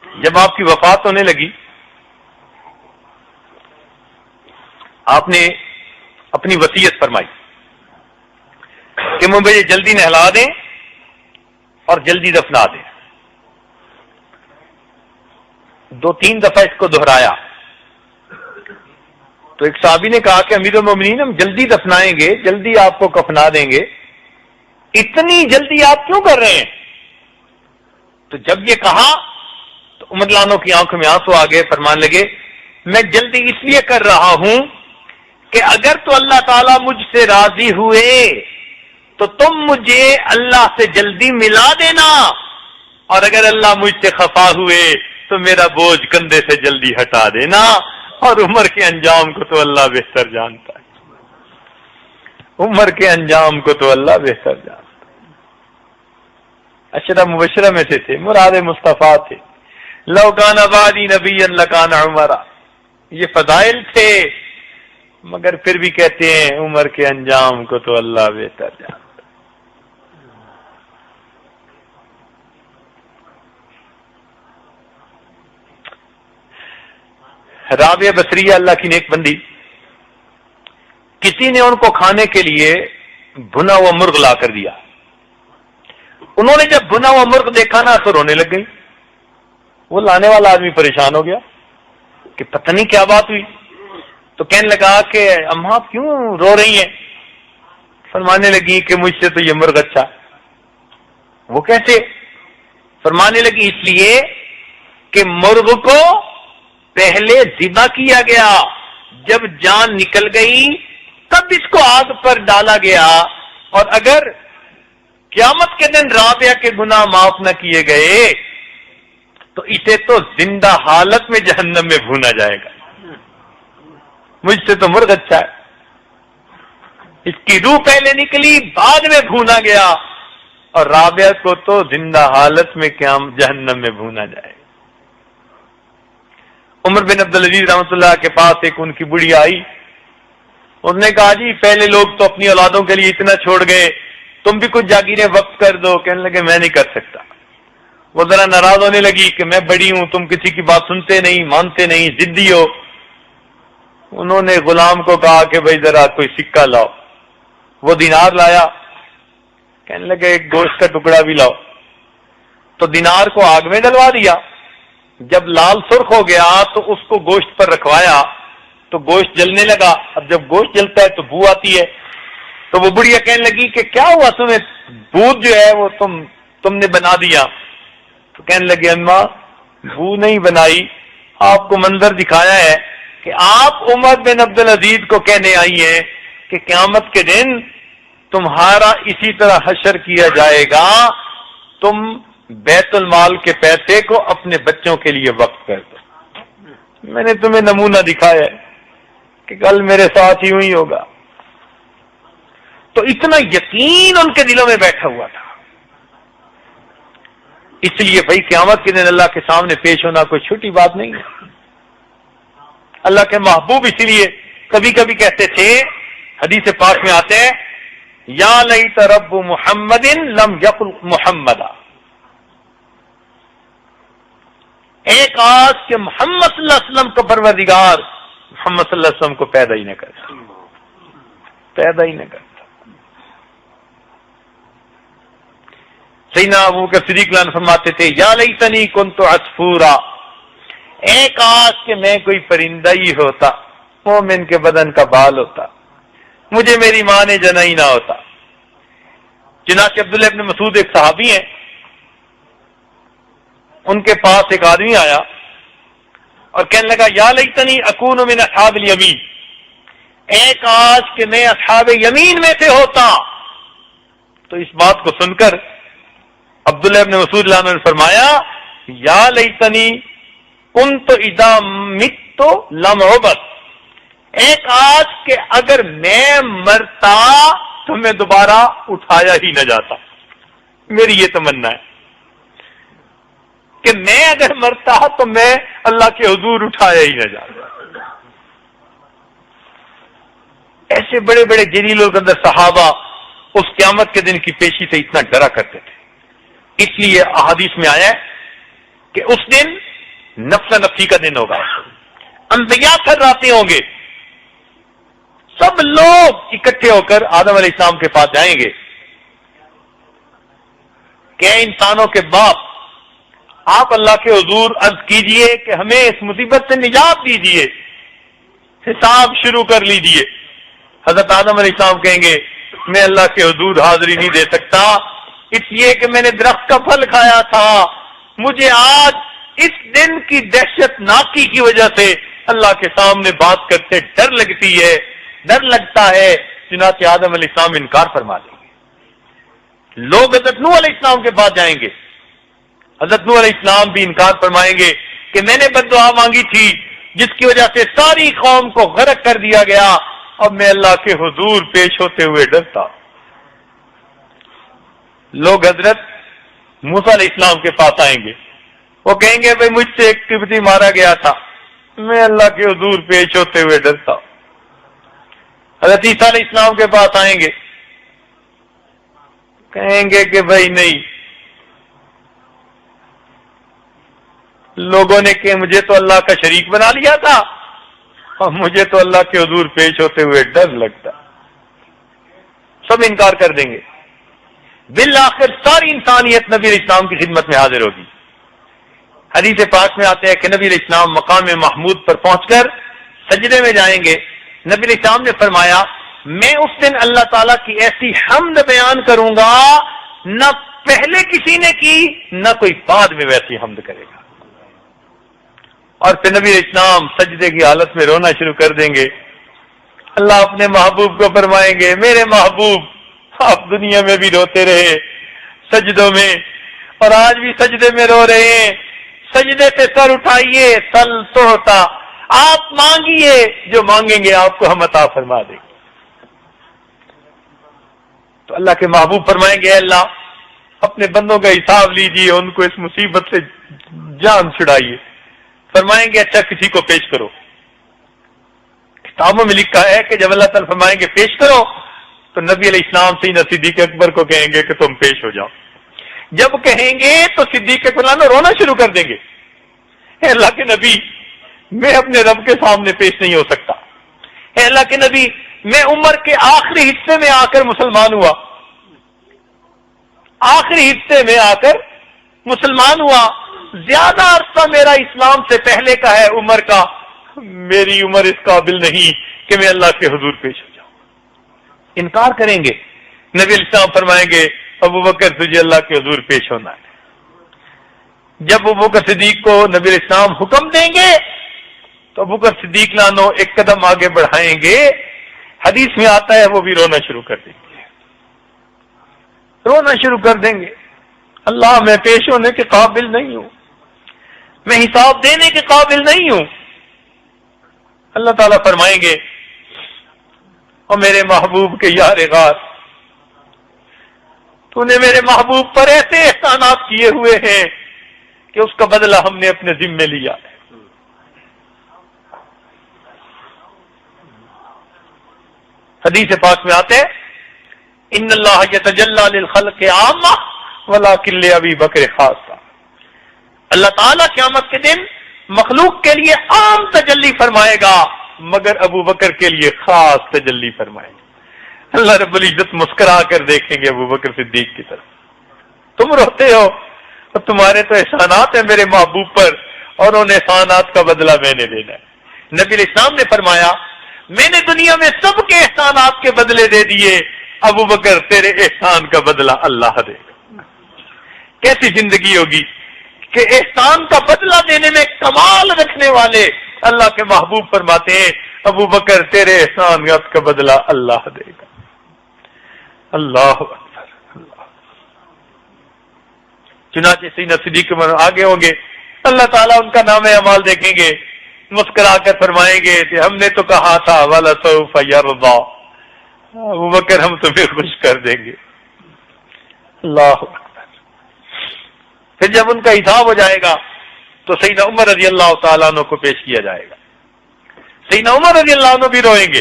جب آپ کی وفات ہونے لگی آپ نے اپنی وصیت فرمائی کہ مجھے جلدی نہلا دیں اور جلدی دفنا دیں. 2-3 دفعہ اس کو دہرایا تو ایک صحابی نے کہا کہ امیر المومنین ہم جلدی دفنائیں گے، جلدی آپ کو کفنا دیں گے، اتنی جلدی آپ کیوں کر رہے ہیں؟ تو جب یہ کہا تو عمر لانو کی آنکھوں میں آنسو آ گئے. فرمان لگے میں جلدی اس لیے کر رہا ہوں کہ اگر تو اللہ تعالیٰ مجھ سے راضی ہوئے تو تم مجھے اللہ سے جلدی ملا دینا، اور اگر اللہ مجھ سے خفا ہوئے تو میرا بوجھ کندھے سے جلدی ہٹا دینا. اور عمر کے انجام کو تو اللہ بہتر جانتا ہے. عمر کے انجام کو تو اللہ بہتر جانتا ہے. اشرا مبشرہ میں سے تھے، مراد مصطفیٰ تھے. لو کان بعدی نبی لکان عمر، یہ فضائل تھے، مگر پھر بھی کہتے ہیں عمر کے انجام کو تو اللہ بہتر جانتا ہے. رابعہ بصریہ اللہ کی نیک بندی، کسی نے ان کو کھانے کے لیے بھنا ہوا مرغ لا کر دیا. انہوں نے جب بھنا ہوا مرغ دیکھا نا تو رونے لگ گئی. وہ لانے والا آدمی پریشان ہو گیا کہ پتہ نہیں کیا بات ہوئی. تو کہنے لگا کہ اماں آپ کیوں رو رہی ہیں؟ فرمانے لگی کہ مجھ سے تو یہ مرغ اچھا. وہ کیسے؟ فرمانے لگی اس لیے کہ مرغ کو پہلے ذبح کیا گیا، جب جان نکل گئی تب اس کو آگ پر ڈالا گیا، اور اگر قیامت کے دن رابعہ کے گناہ معاف نہ کیے گئے تو اسے تو زندہ حالت میں جہنم میں بھونا جائے گا. مجھ سے تو مرغ اچھا ہے. اس کی روح پہلے نکلی بعد میں بھونا گیا، اور رابعہ کو تو زندہ حالت میں جہنم میں بھونا جائے. عمر بن عبدالعزیز رحمۃ اللہ کے پاس ایک ان کی بڑھی آئی. اس نے کہا جی پہلے لوگ تو اپنی اولادوں کے لیے اتنا چھوڑ گئے، تم بھی کچھ جاگیریں وقف کر دو. کہنے لگے میں نہیں کر سکتا. وہ ذرا ناراض ہونے لگی کہ میں بڑی ہوں، تم کسی کی بات سنتے نہیں، مانتے نہیں، ضدی ہو. انہوں نے غلام کو کہا کہ بھائی ذرا کوئی سکہ لاؤ. وہ دینار لایا. کہنے لگے ایک گوشت کا ٹکڑا بھی لاؤ. تو دینار کو آگ میں ڈلوا دیا. جب لال سرخ ہو گیا تو اس کو گوشت پر رکھوایا تو گوشت جلنے لگا. اب جب گوشت جلتا ہے تو بو آتی ہے. تو وہ بڑھیا کہنے لگی کہ کیا ہوا تمہیں؟ دودھ جو ہے وہ تم نے بنا دیا. تو کہنے لگے اماں بو نہیں بنائی، آپ کو منظر دکھایا ہے کہ آپ عمر بن عبدالعزیز کو کہنے آئی ہیں کہ قیامت کے دن تمہارا اسی طرح حشر کیا جائے گا، تم بیت المال کے پیسے کو اپنے بچوں کے لیے وقف کر دو. میں نے تمہیں نمونہ دکھایا ہے کہ کل میرے ساتھ یوں ہی ہوگا. تو اتنا یقین ان کے دلوں میں بیٹھا ہوا تھا. اس لیے بھائی قیامت کے دن اللہ کے سامنے پیش ہونا کوئی چھوٹی بات نہیں ہے. اللہ کے محبوب اسی لیے کبھی کبھی کہتے تھے، حدیث پاک میں آتے ہیں، یا لیت رب محمد لم یقل محمدا. ایک آج کہ محمد صلی اللہ علیہ وسلم کا پروردگار محمد صلی اللہ علیہ وسلم کو پیدا ہی نہ کرتا، پیدا ہی نہ کرتا. سیدنا ابوبکر صدیق اللہ عنہ فرماتے تھے، یا لیتنی کنت عصفورا، ایک آج کہ میں کوئی پرندہ ہی ہوتا، مومن کے بدن کا بال ہوتا، مجھے میری ماں نے جنا ہی نہ ہوتا. چنانچہ عبداللہ ابن مسعود ایک صحابی ہیں، ان کے پاس ایک آدمی آیا اور کہنے لگا، یا لیتنی اکون من اصحاب الیمین، ایک آج کہ میں اصحاب یمین میں سے ہوتا. تو اس بات کو سن کر عبداللہ ابن مسعود اللہ عنہ نے فرمایا، یا لیتنی کنت اذا مت لم عبد، ایک آج کہ اگر میں مرتا تو میں دوبارہ اٹھایا ہی نہ جاتا. میری یہ تمنا ہے کہ میں اگر مرتا تو میں اللہ کے حضور اٹھایا ہی نہ جاتا. ایسے بڑے بڑے جلیل القدر صحابہ اس قیامت کے دن کی پیشی سے اتنا ڈرا کرتے تھے. اس لیے احادیث میں آیا ہے کہ اس دن نفس نفسی کا دن ہوگا. انبیاء تھراتے ہوں گے، سب لوگ اکٹھے ہو کر آدم علیہ السلام کے پاس جائیں گے کہ اے انسانوں کے باپ، آپ اللہ کے حضور عرض کیجئے کہ ہمیں اس مصیبت سے نجات دیجئے، حساب شروع کر لیجئے. حضرت آدم علیہ السلام کہیں گے، میں اللہ کے حضور حاضری نہیں دے سکتا، اس لیے کہ میں نے درخت کا پھل کھایا تھا. مجھے آج اس دن کی دہشت ناکی کی وجہ سے اللہ کے سامنے بات کرتے ڈر لگتی ہے، ڈر لگتا ہے. چنانچہ آدم علیہ السلام انکار فرما دیں گے. لوگ حضرت نوح علیہ السلام کے پاس جائیں گے، حضرت نوح علیہ السلام بھی انکار فرمائیں گے کہ میں نے بد دعا مانگی تھی جس کی وجہ سے ساری قوم کو غرق کر دیا گیا، اب میں اللہ کے حضور پیش ہوتے ہوئے ڈرتا. لوگ حضرت موسیٰ علیہ السلام کے پاس آئیں گے، وہ کہیں گے بھائی مجھ سے ایک قبطی مارا گیا تھا، میں اللہ کے حضور پیش ہوتے ہوئے ڈرتا. حضرت عیسیٰ علیہ السلام کے پاس آئیں گے، کہیں گے کہ بھائی نہیں، لوگوں نے کہ مجھے تو اللہ کا شریک بنا لیا تھا، اور مجھے تو اللہ کے حضور پیش ہوتے ہوئے ڈر لگتا. سب انکار کر دیں گے. بالآخر ساری انسانیت نبی علیہ السلام کی خدمت میں حاضر ہوگی. حدیث پاک میں آتے ہیں کہ نبی علیہ السلام مقام محمود پر پہنچ کر سجدے میں جائیں گے. نبی علیہ السلام نے فرمایا میں اس دن اللہ تعالیٰ کی ایسی حمد بیان کروں گا نہ پہلے کسی نے کی نہ کوئی بعد میں ویسی حمد کرے گا. اور پھر نبی علیہ السلام سجدے کی حالت میں رونا شروع کر دیں گے. اللہ اپنے محبوب کو فرمائیں گے میرے محبوب آپ دنیا میں بھی روتے رہے سجدوں میں اور آج بھی سجدے میں رو رہے ہیں. سجدے سے سر اٹھائیے سل توتا آپ مانگیے جو مانگیں گے آپ کو ہم عطا فرما دیں گے. تو اللہ کے محبوب فرمائیں گے اللہ اپنے بندوں کا حساب لیجیے ان کو اس مصیبت سے جان چھڑائیے. فرمائیں گے اچھا کسی کو پیش کرو. کتابوں میں لکھا ہے کہ جب اللہ تعالیٰ فرمائیں گے پیش کرو تو نبی علیہ السلام سیدنا صدیق اکبر کو کہیں گے کہ تم پیش ہو جاؤ. جب کہیں گے تو صدیق اکبر رونا شروع کر دیں گے. اے اللہ کے نبی میں اپنے رب کے سامنے پیش نہیں ہو سکتا. اے اللہ کے نبی میں عمر کے آخری حصے میں آ کر مسلمان ہوا. آخری حصے میں آ کر مسلمان ہوا. زیادہ عرصہ میرا اسلام سے پہلے کا ہے عمر کا. میری عمر اس قابل نہیں کہ میں اللہ کے حضور پیش ہو جاؤں. انکار کریں گے. نبی علیہ السلام فرمائیں گے ابو بکر تجھے اللہ کے حضور پیش ہونا ہے. جب ابو بکر صدیق کو نبی علیہ السلام حکم دیں گے تو ابو بکر صدیق لانو ایک قدم آگے بڑھائیں گے. حدیث میں آتا ہے وہ بھی رونا شروع کر دیں گے. رونا شروع کر دیں گے اللہ میں پیش ہونے کے قابل نہیں ہوں میں حساب دینے کے قابل نہیں ہوں. اللہ تعالیٰ فرمائیں گے اور میرے محبوب کے یار غار تو نے میرے محبوب پر ایسے احسانات کیے ہوئے ہیں کہ اس کا بدلہ ہم نے اپنے ذمے لیا ہے. حدیث پاک میں آتے ان اللہ یتجلی للخلق عامہ ولکن لابی بکر خاصہ. اللہ تعالیٰ قیامت کے دن مخلوق کے لیے عام تجلی فرمائے گا مگر ابو بکر کے لیے خاص تجلی فرمائے گا. اللہ رب العزت مسکرا کر دیکھیں گے ابو بکر صدیق کی طرف. تم روتے ہو اور تمہارے تو احسانات ہیں میرے محبوب پر اور ان احسانات کا بدلہ میں نے دینا ہے. نبی علیہ السلام نے فرمایا میں نے دنیا میں سب کے احسانات کے بدلے دے دیے ابو بکر تیرے احسان کا بدلہ اللہ دے گا. کیسی زندگی ہوگی کہ احسان کا بدلہ دینے میں کمال رکھنے والے اللہ کے محبوب فرماتے ہیں ابو بکر تیرے احسان کا بدلہ اللہ دے گا. اللہ اکبر. اللہ. چنانچہ سیدنا صدیق آگے ہوں گے اللہ تعالیٰ ان کا نام اعمال دیکھیں گے مسکرا کر فرمائیں گے کہ ہم نے تو کہا تھا وَلَسَوْفَ يَرْضَى ابو بکر ہم تمہیں خوش کر دیں گے. اللہ اکبر. پھر جب ان کا حساب ہو جائے گا تو سیدنا عمر رضی اللہ تعالیٰ عنہ کو پیش کیا جائے گا. سیدنا عمر رضی اللہ عنہ بھی روئیں گے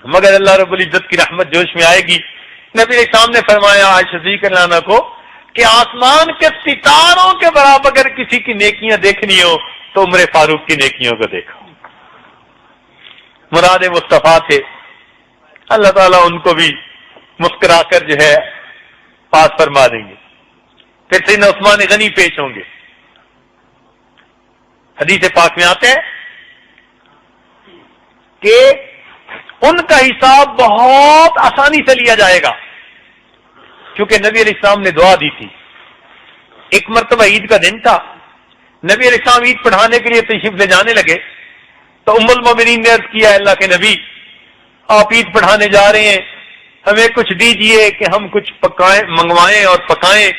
مگر اللہ رب العزت کی رحمت جوش میں آئے گی. نبی علیہ السلام نے فرمایا عائشہ صدیقہ رضی اللہ عنہا کو کہ آسمان کے ستاروں کے برابر اگر کسی کی نیکیاں دیکھنی ہو تو عمر فاروق کی نیکیوں کو دیکھو. مراد مصطفیٰ تھے. اللہ تعالیٰ ان کو بھی مسکرا کر جو ہے پاس فرما دیں گے. پھر سیدنا عثمان غنی پیش ہوں گے. حدیث پاک میں آتے ہیں کہ ان کا حساب بہت آسانی سے لیا جائے گا کیونکہ نبی علیہ السلام نے دعا دی تھی. ایک مرتبہ عید کا دن تھا. نبی علیہ السلام عید پڑھانے کے لیے تشریف لے جانے لگے تو ام المومنین نے عرض کیا اللہ کے نبی آپ عید پڑھانے جا رہے ہیں ہمیں کچھ دیجئے کہ ہم کچھ منگوائیں اور پکائیں.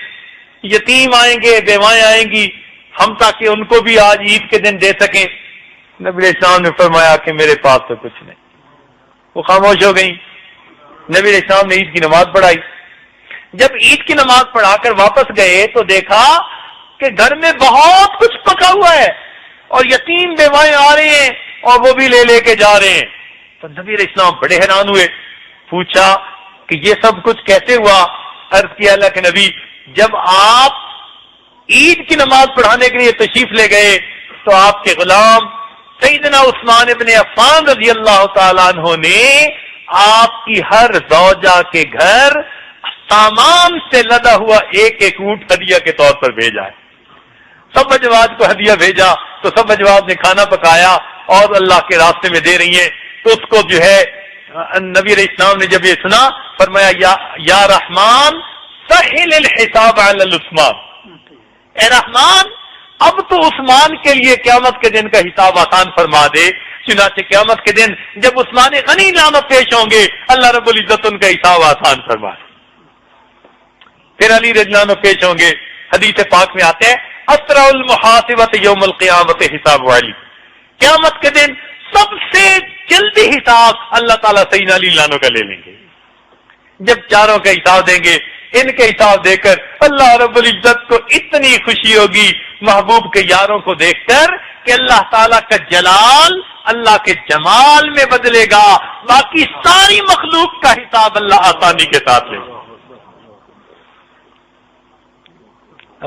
یتیم آئیں گے بیوائیں آئیں گی ہم تاکہ ان کو بھی آج عید کے دن دے سکیں. نبی علیہ السلام نے فرمایا کہ میرے پاس تو کچھ نہیں. وہ خاموش ہو گئی. نبی علیہ السلام نے عید کی نماز پڑھائی. جب عید کی نماز پڑھا کر واپس گئے تو دیکھا کہ گھر میں بہت کچھ پکا ہوا ہے اور یتیم بیوائیں آ رہے ہیں اور وہ بھی لے کے جا رہے ہیں. تو نبی علیہ السلام بڑے حیران ہوئے. پوچھا کہ یہ سب کچھ کیسے ہوا؟ عرض کیا اللہ کے نبی جب آپ عید کی نماز پڑھانے کے لیے تشریف لے گئے تو آپ کے غلام سیدنا عثمان ابن عفان رضی اللہ تعالیٰ عنہ نے آپ کی ہر زوجہ کے گھر سامان سے لدا ہوا ایک ایک اونٹ ہدیہ کے طور پر بھیجا ہے. سب ازواج کو ہدیہ بھیجا تو سب ازواج نے کھانا پکایا اور اللہ کے راستے میں دے رہی ہیں. تو اس کو جو ہے نبی علیہ السلام نے جب یہ سنا فرمایا یا رحمان سہل الحساب علی عثمان، اے رحمان اب تو عثمان کے لیے قیامت کے دن کا حساب آسان فرما دے. چنانچہ قیامت کے دن جب عثمان غنی نامہ پیش ہوں گے اللہ رب العزت ان کا حساب آسان فرما دے. پھر علی رضی اللہ عنہ پیش ہوں گے. حدیث پاک میں آتے ہیں اسرع المحاسبۃ یوم القیامت حساب علی، قیامت کے دن سب سے جلدی حساب اللہ تعالیٰ سیدنا علی عنہ کا لے لیں گے. جب چاروں کا حساب دیں گے ان کے حساب دے کر اللہ رب العزت کو اتنی خوشی ہوگی محبوب کے یاروں کو دیکھ کر کہ اللہ تعالیٰ کا جلال اللہ کے جمال میں بدلے گا. باقی ساری مخلوق کا حساب اللہ آسانی کے ساتھ لے گا.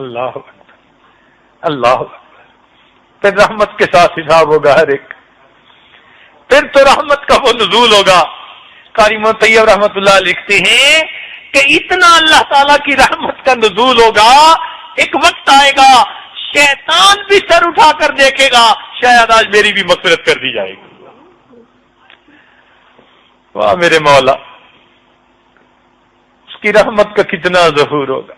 اللہ اللہ پھر رحمت کے ساتھ حساب ہوگا ہر ایک. پھر تو رحمت کا وہ نزول ہوگا. قاری محمد طیب رحمت اللہ لکھتے ہیں کہ اتنا اللہ تعالیٰ کی رحمت کا نزول ہوگا، ایک وقت آئے گا شیطان بھی سر اٹھا کر دیکھے گا شاید آج میری بھی مغفرت کر دی جائے گی. واہ میرے مولا، اس کی رحمت کا کتنا ظہور ہوگا.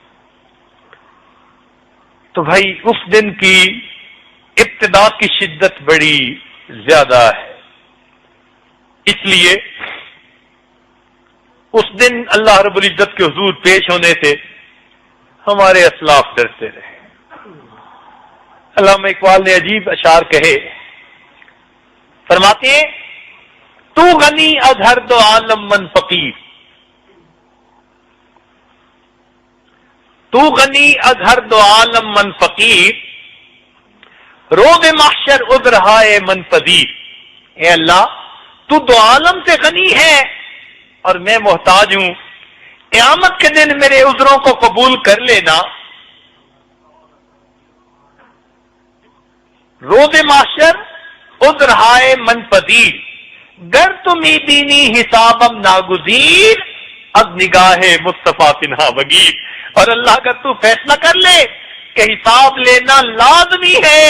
تو بھائی اس دن کی ابتدا کی شدت بڑی زیادہ ہے. اس لیے اس دن اللہ رب العزت کے حضور پیش ہونے سے ہمارے اسلاف ڈرتے رہے. علامہ اقبال نے عجیب اشعار کہے، فرماتے ہیں تو غنی از ہر دو عالم من فقیر، تو غنی از ہر دو عالم من فقیر، روز محشر ادرہائے من پذیر. اے اللہ تو دو عالم سے غنی ہے اور میں محتاج ہوں، قیامت کے دن میرے عذروں کو قبول کر لینا. روز محشر عذرہائے من پذیر، گر تمہیں بینی حسابم ناگزیر، از نگاہ مصطفیٰ تنہا وگیر. اور اللہ اگر تو فیصلہ کر لے کہ حساب لینا لازمی ہے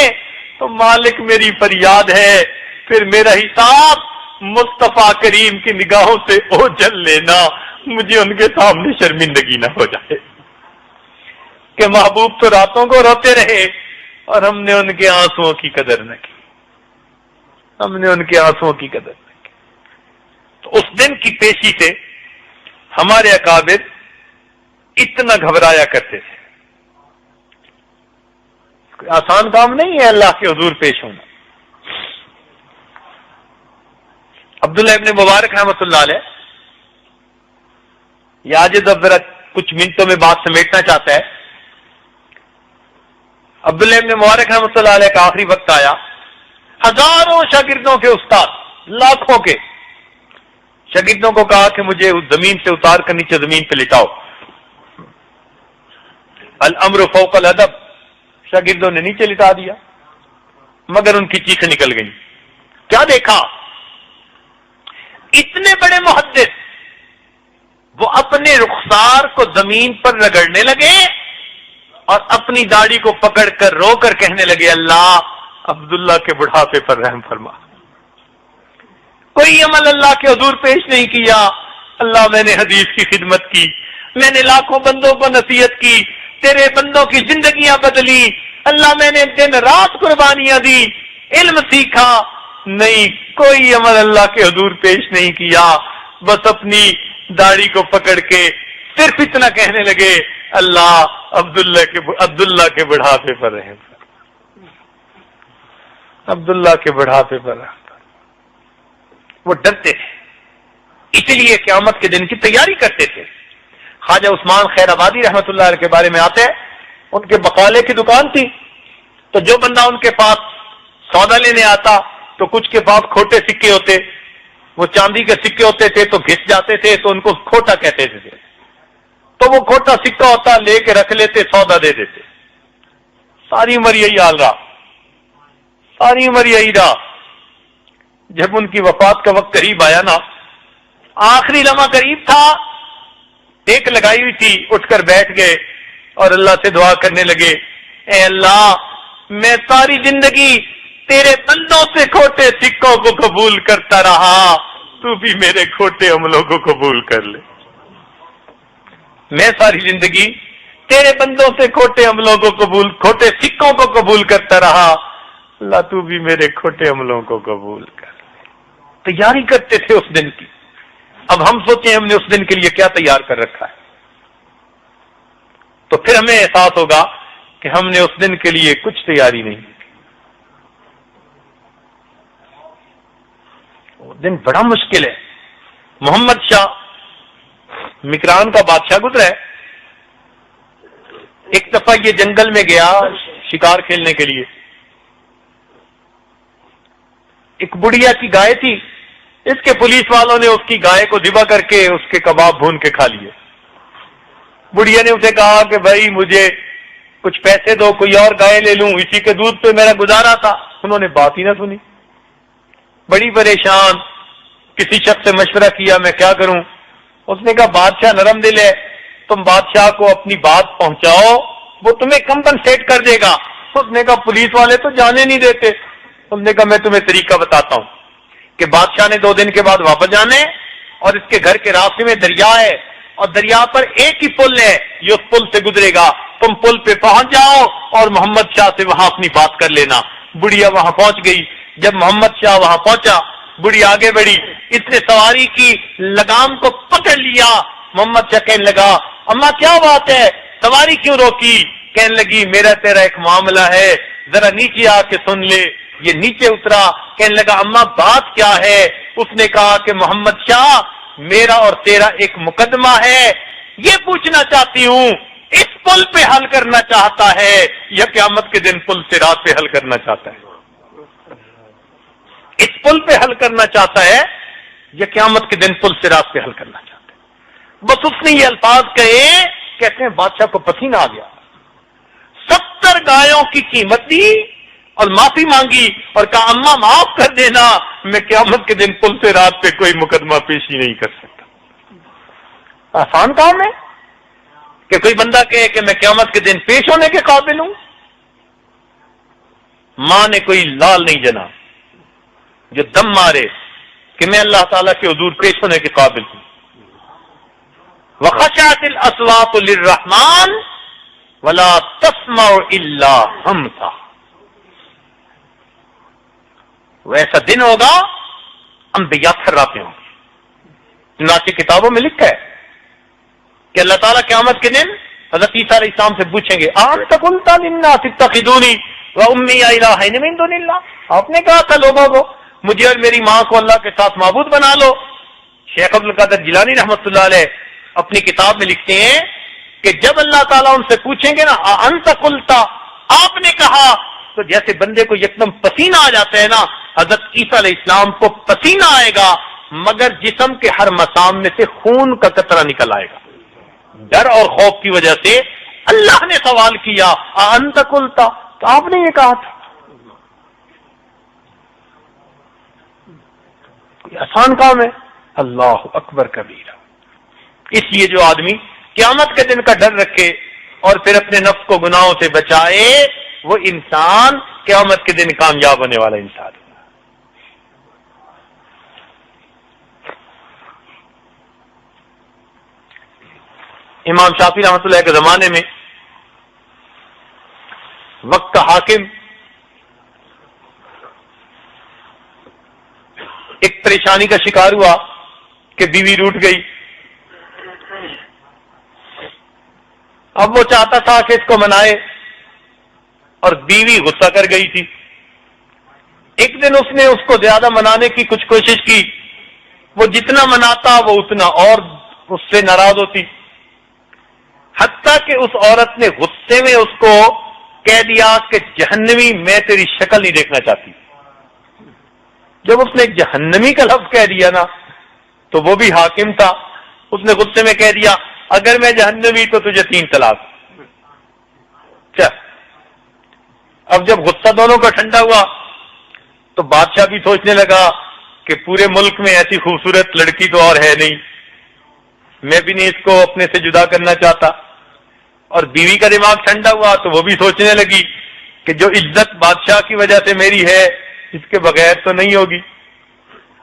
تو مالک میری فریاد ہے، پھر میرا حساب مصطفیٰ کریم کی نگاہوں سے اوجھل لینا، مجھے ان کے سامنے شرمندگی نہ ہو جائے کہ محبوب تو راتوں کو روتے رہے اور ہم نے ان کے آنسوؤں کی قدر نہ کی، ہم نے ان کے آنسوؤں کی قدر نہ کی. تو اس دن کی پیشی سے ہمارے اکابر اتنا گھبرایا کرتے تھے. کوئی آسان کام نہیں ہے اللہ کے حضور پیش ہونا. عبداللہ ابن مبارک رحمۃ اللہ علیہ یہ آج اب ذرا کچھ منٹوں میں بات سمیٹنا چاہتا ہے. عبداللہ ابن مبارک رحمۃ اللہ علیہ کا آخری وقت آیا. ہزاروں شاگردوں کے استاد، لاکھوں کے شاگردوں کو کہا کہ مجھے اس زمین سے اتار کر نیچے زمین پہ لٹاؤ. الامر فوق الادب، شاگردوں نے نیچے لٹا دیا مگر ان کی چیخیں نکل گئی. کیا دیکھا؟ اتنے بڑے محدث وہ اپنے رخسار کو زمین پر رگڑنے لگے اور اپنی داڑھی کو پکڑ کر رو کر کہنے لگے اللہ عبداللہ کے بڑھاپے پر رحم فرما. کوئی عمل اللہ کے حضور پیش نہیں کیا. اللہ میں نے حدیث کی خدمت کی، میں نے لاکھوں بندوں کو نصیحت کی، تیرے بندوں کی زندگیاں بدلی. اللہ میں نے دن رات قربانیاں دی، علم سیکھا. نہیں، کوئی عمل اللہ کے حضور پیش نہیں کیا. بس اپنی داڑھی کو پکڑ کے صرف اتنا کہنے لگے اللہ عبداللہ کے بڑھاپے پر رحم فرما، عبداللہ کے بڑھاپے پر رحم فرما. وہ ڈرتے تھے، اس لیے قیامت کے دن کی تیاری کرتے تھے. خواجہ عثمان خیر آبادی رحمت اللہ علیہ کے بارے میں آتے ہیں، ان کے بقالے کی دکان تھی، تو جو بندہ ان کے پاس سودا لینے آتا تو کچھ کے پاس کھوٹے سکے ہوتے، وہ چاندی کے سکے ہوتے تھے تو گھس جاتے تھے تو ان کو کھوٹا کہتے تھے. تو وہ کھوٹا سکہ ہوتا لے کے رکھ لیتے، سودا دے دیتے. ساری عمر یہی حال رہا، ساری عمر یہی رہا. جب ان کی وفات کا وقت قریب آیا نا، آخری لمحہ قریب تھا، ٹیک لگائی ہوئی تھی، اٹھ کر بیٹھ گئے اور اللہ سے دعا کرنے لگے، اے اللہ میں ساری زندگی تیرے بندوں سے کھوٹے سکوں کو قبول کرتا رہا، تو بھی میرے کھوٹے عملوں کو قبول کر لے۔ میں ساری زندگی تیرے بندوں سے کھوٹے عملوں کو کھوٹے سکوں کو قبول کرتا رہا، اللہ تو بھی میرے کھوٹے عملوں کو قبول کر لے۔ تیاری کرتے تھے اس دن کی۔ اب ہم سوچیں ہم نے اس دن کے لیے کیا تیار کر رکھا ہے، تو پھر ہمیں احساس ہوگا کہ ہم نے اس دن کے لیے کچھ تیاری نہیں کی۔ وہ دن بڑا مشکل ہے۔ محمد شاہ مکران کا بادشاہ گزرا ہے، ایک دفعہ یہ جنگل میں گیا شکار کھیلنے کے لیے، ایک بڑھیا کی گائے تھی، اس کے پولیس والوں نے اس کی گائے کو ذبح کر کے اس کے کباب بھون کے کھا لیے۔ بڑھیا نے اسے کہا کہ بھائی مجھے کچھ پیسے دو، کوئی اور گائے لے لوں، اسی کے دودھ پہ میرا گزارا تھا۔ انہوں نے بات ہی نہ سنی، بڑی پریشان، کسی شخص سے مشورہ کیا میں کیا کروں۔ اس نے کہا بادشاہ نرم دل ہے، تم بادشاہ کو اپنی بات پہنچاؤ، وہ تمہیں کمپنسیٹ کر دے گا۔ اس نے کہا پولیس والے تو جانے نہیں دیتے۔ اس نے کہا میں تمہیں طریقہ بتاتا ہوں کہ بادشاہ نے 2 دن کے بعد واپس جانے، اور اس کے گھر کے راستے میں دریا ہے، اور دریا پر ایک ہی پل ہے، یہ اس پل سے گزرے گا، تم پل پہ پہنچ جاؤ اور محمد شاہ سے وہاں اپنی بات کر لینا۔ بڑھیا وہاں پہنچ گئی۔ جب محمد شاہ وہاں پہنچا، بڑھی آگے بڑھی، اس نے سواری کی لگام کو پکڑ لیا۔ محمد شاہ کہنے لگا اماں کیا بات ہے، سواری کیوں روکی؟ کہنے لگی میرا تیرا ایک معاملہ ہے، ذرا نیچے آ کے سن لے۔ یہ نیچے اترا، کہنے لگا اماں بات کیا ہے؟ اس نے کہا کہ محمد شاہ میرا اور تیرا ایک مقدمہ ہے، یہ پوچھنا چاہتی ہوں اس پل پہ حل کرنا چاہتا ہے یا قیامت کے دن پل سے رات پہ حل کرنا چاہتا ہے؟ اس پل پہ حل کرنا چاہتا ہے یا قیامت کے دن پل سے رات پہ حل کرنا چاہتا ہے؟ بس اس نے یہ الفاظ کہے، کہتے ہیں بادشاہ کو پسینہ آ گیا۔ 70 گایوں کی قیمت دی اور معافی مانگی اور کہا اماں معاف کر دینا، میں قیامت کے دن پل سے رات پہ کوئی مقدمہ پیشی نہیں کر سکتا۔ آسان کام ہے کہ کوئی بندہ کہے کہ میں قیامت کے دن پیش ہونے کے قابل ہوں؟ ماں نے کوئی لال نہیں جنا جو دم مارے کہ میں اللہ تعالیٰ کے حضور پیش ہونے کے قابل ہوں۔ وَخَشَعَتِ الْأَصْوَاتُ لِلرَّحْمَنِ وَلَا تَسْمَعُ إِلَّا هَمْسًا۔ وہ ایسا دن ہوگا انبیاء تھراتے ہوں گے۔ چنانچہ کتابوں میں لکھا ہے کہ اللہ تعالیٰ قیامت کے دن حضرت عیسیٰ علیہ السلام سے پوچھیں گے أَأَنْتَ قُلْتَ لِلنَّاسِ اتَّخِذُونِي وَأُمِّيَ إِلَٰهَيْنِ مِن دُونِ اللَّهِ، آپ نے کہا تھا لوگوں کو مجھے اور میری ماں کو اللہ کے ساتھ معبود بنا لو۔ شیخ عبد القادر جیلانی رحمۃ اللہ علیہ اپنی کتاب میں لکھتے ہیں کہ جب اللہ تعالیٰ ان سے پوچھیں گے نا أَأَنْتَ قُلْتَ، آپ نے کہا، تو جیسے بندے کو یکدم پسینہ آ جاتا ہے نا، حضرت عیسیٰ علیہ السلام کو پسینہ آئے گا مگر جسم کے ہر مسام میں سے خون کا قطرہ نکل آئے گا۔ ڈر اور خوف کی وجہ سے اللہ نے سوال کیا أَأَنْتَ قُلْتَ، تو آپ نے یہ کہا تھا۔ آسان کام ہے؟ اللہ اکبر کبیرہ۔ اس لیے جو آدمی قیامت کے دن کا ڈر رکھے اور پھر اپنے نفس کو گناہوں سے بچائے، وہ انسان قیامت کے دن کامیاب ہونے والا انسان ہے۔ امام شافعی رحمۃ اللہ کے زمانے میں وقت کا حاکم ایک پریشانی کا شکار ہوا کہ بیوی روٹھ گئی۔ اب وہ چاہتا تھا کہ اس کو منائے اور بیوی غصہ کر گئی تھی۔ ایک دن اس نے اس کو زیادہ منانے کی کچھ کوشش کی، وہ جتنا مناتا وہ اتنا اور اس سے ناراض ہوتی، حتیٰ کہ اس عورت نے غصے میں اس کو کہہ دیا کہ جہنمی میں تیری شکل نہیں دیکھنا چاہتی۔ جب اس نے جہنمی کا لفظ کہہ دیا نا تو وہ بھی حاکم تھا، اس نے غصے میں کہہ دیا اگر میں جہنمی تو تجھے 3 طلاق۔ اب جب غصہ دونوں کا ٹھنڈا ہوا تو بادشاہ بھی سوچنے لگا کہ پورے ملک میں ایسی خوبصورت لڑکی تو اور ہے نہیں، میں بھی نہیں اس کو اپنے سے جدا کرنا چاہتا. اور بیوی کا دماغ ٹھنڈا ہوا تو وہ بھی سوچنے لگی کہ جو عزت بادشاہ کی وجہ سے میری ہے اس کے بغیر تو نہیں ہوگی.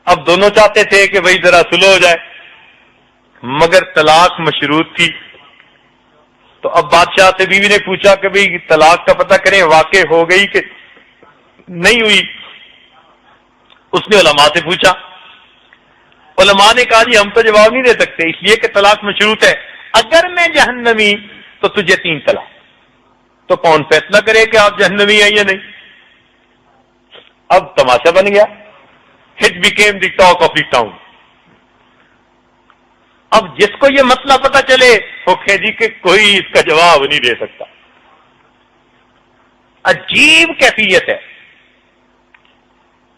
اب دونوں چاہتے تھے کہ بھئی ذرا سلو ہو جائے، مگر طلاق مشروط تھی. تو اب بادشاہ سے بیوی نے پوچھا کہ بھئی طلاق کا پتہ کریں واقع ہو گئی کہ نہیں ہوئی. اس نے علماء سے پوچھا. علماء نے کہا جی ہم تو جواب نہیں دے سکتے اس لیے کہ طلاق مشروط ہے. اگر میں جہنمی تو تجھے 3 طلاق. تو کون فیصلہ کرے کہ آپ جہنمی ہیں یا نہیں؟ اب تماشا بن گیا. It became the talk of the town. اب جس کو یہ مسئلہ پتہ چلے وہ کہے جی کہ کوئی اس کا جواب نہیں دے سکتا. عجیب کیفیت ہے.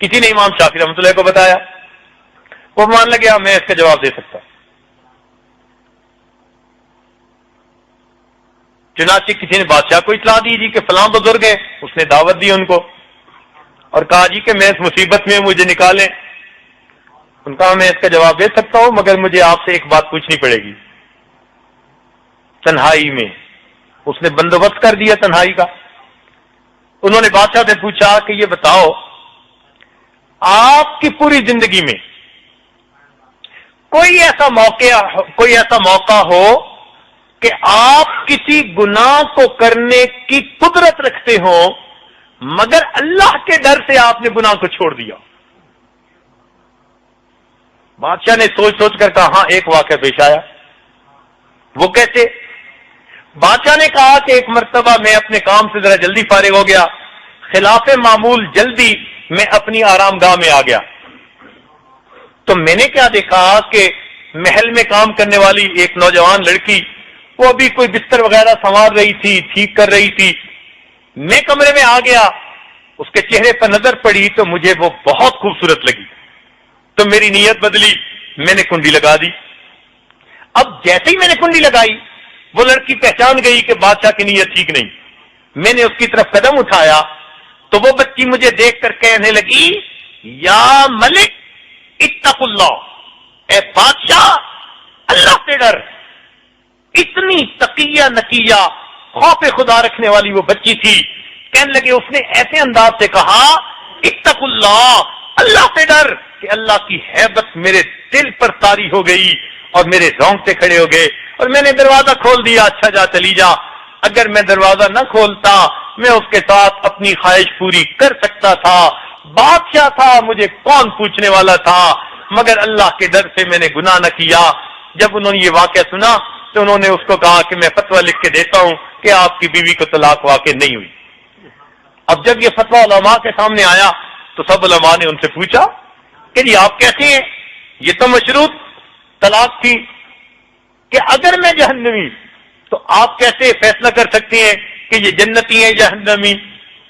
کسی نے امام شافعی رحمۃ اللہ کو بتایا، وہ مان لگا میں اس کا جواب دے سکتا. چنانچہ کسی نے بادشاہ کو اطلاع دی جی کہ فلاں بزرگ ہے، اس نے دعوت دی ان کو اور کہا جی کہ میں اس مصیبت میں مجھے نکالیں. ان کا میں اس کا جواب دے سکتا ہوں مگر مجھے آپ سے ایک بات پوچھنی پڑے گی. تنہائی میں اس نے بندوبست کر دیا تنہائی کا. انہوں نے بادشاہ سے پوچھا کہ یہ بتاؤ آپ کی پوری زندگی میں کوئی ایسا موقع ہو کہ آپ کسی گناہ کو کرنے کی قدرت رکھتے ہوں مگر اللہ کے ڈر سے آپ نے گناہ کو چھوڑ دیا. بادشاہ نے سوچ سوچ کر کہا ہاں ایک واقعہ پیش آیا. وہ کیسے؟ بادشاہ نے کہا کہ ایک مرتبہ میں اپنے کام سے ذرا جلدی فارغ ہو گیا، خلاف معمول جلدی میں اپنی آرام گاہ میں آ گیا. تو میں نے کیا دیکھا کہ محل میں کام کرنے والی ایک نوجوان لڑکی وہ ابھی کوئی بستر وغیرہ سنوار رہی تھی، ٹھیک کر رہی تھی. میں کمرے میں آ گیا، اس کے چہرے پر نظر پڑی تو مجھے وہ بہت خوبصورت لگی. تو میری نیت بدلی، میں نے کنڈی لگا دی. اب جیسے ہی میں نے کنڈی لگائی وہ لڑکی پہچان گئی کہ بادشاہ کی نیت ٹھیک نہیں. میں نے اس کی طرف قدم اٹھایا تو وہ بچی مجھے دیکھ کر کہنے لگی یا ملک اتق اللہ، اے بادشاہ اللہ سے ڈر. اتنی تقیہ نقیہ خوف خدا رکھنے والی وہ بچی تھی. کہنے لگے اس نے ایسے انداز سے کہا اتق اللہ، اللہ سے ڈر، کہ اللہ کی ہیبت میرے دل پر طاری ہو گئی اور میرے رونگٹے کھڑے ہو گئے. اور میں نے دروازہ کھول دیا، اچھا جا چلی جا. اگر میں دروازہ نہ کھولتا میں اس کے ساتھ اپنی خواہش پوری کر سکتا تھا. بادشاہ تھا، مجھے کون پوچھنے والا تھا، مگر اللہ کے ڈر سے میں نے گناہ نہ کیا. جب انہوں نے یہ واقعہ سنا تو انہوں نے اس کو کہا کہ میں فتویٰ لکھ کے دیتا ہوں کہ آپ کی بیوی کو طلاق واقع نہیں ہوئی. اب جب یہ فتویٰ علماء کے سامنے آیا تو سب علماء نے ان سے پوچھا کہ جی آپ کیسے ہیں، یہ تو مشروط طلاق تھی کہ اگر میں جہنمی تو آپ کیسے فیصلہ کر سکتے ہیں کہ یہ جنتی ہیں جہنمی؟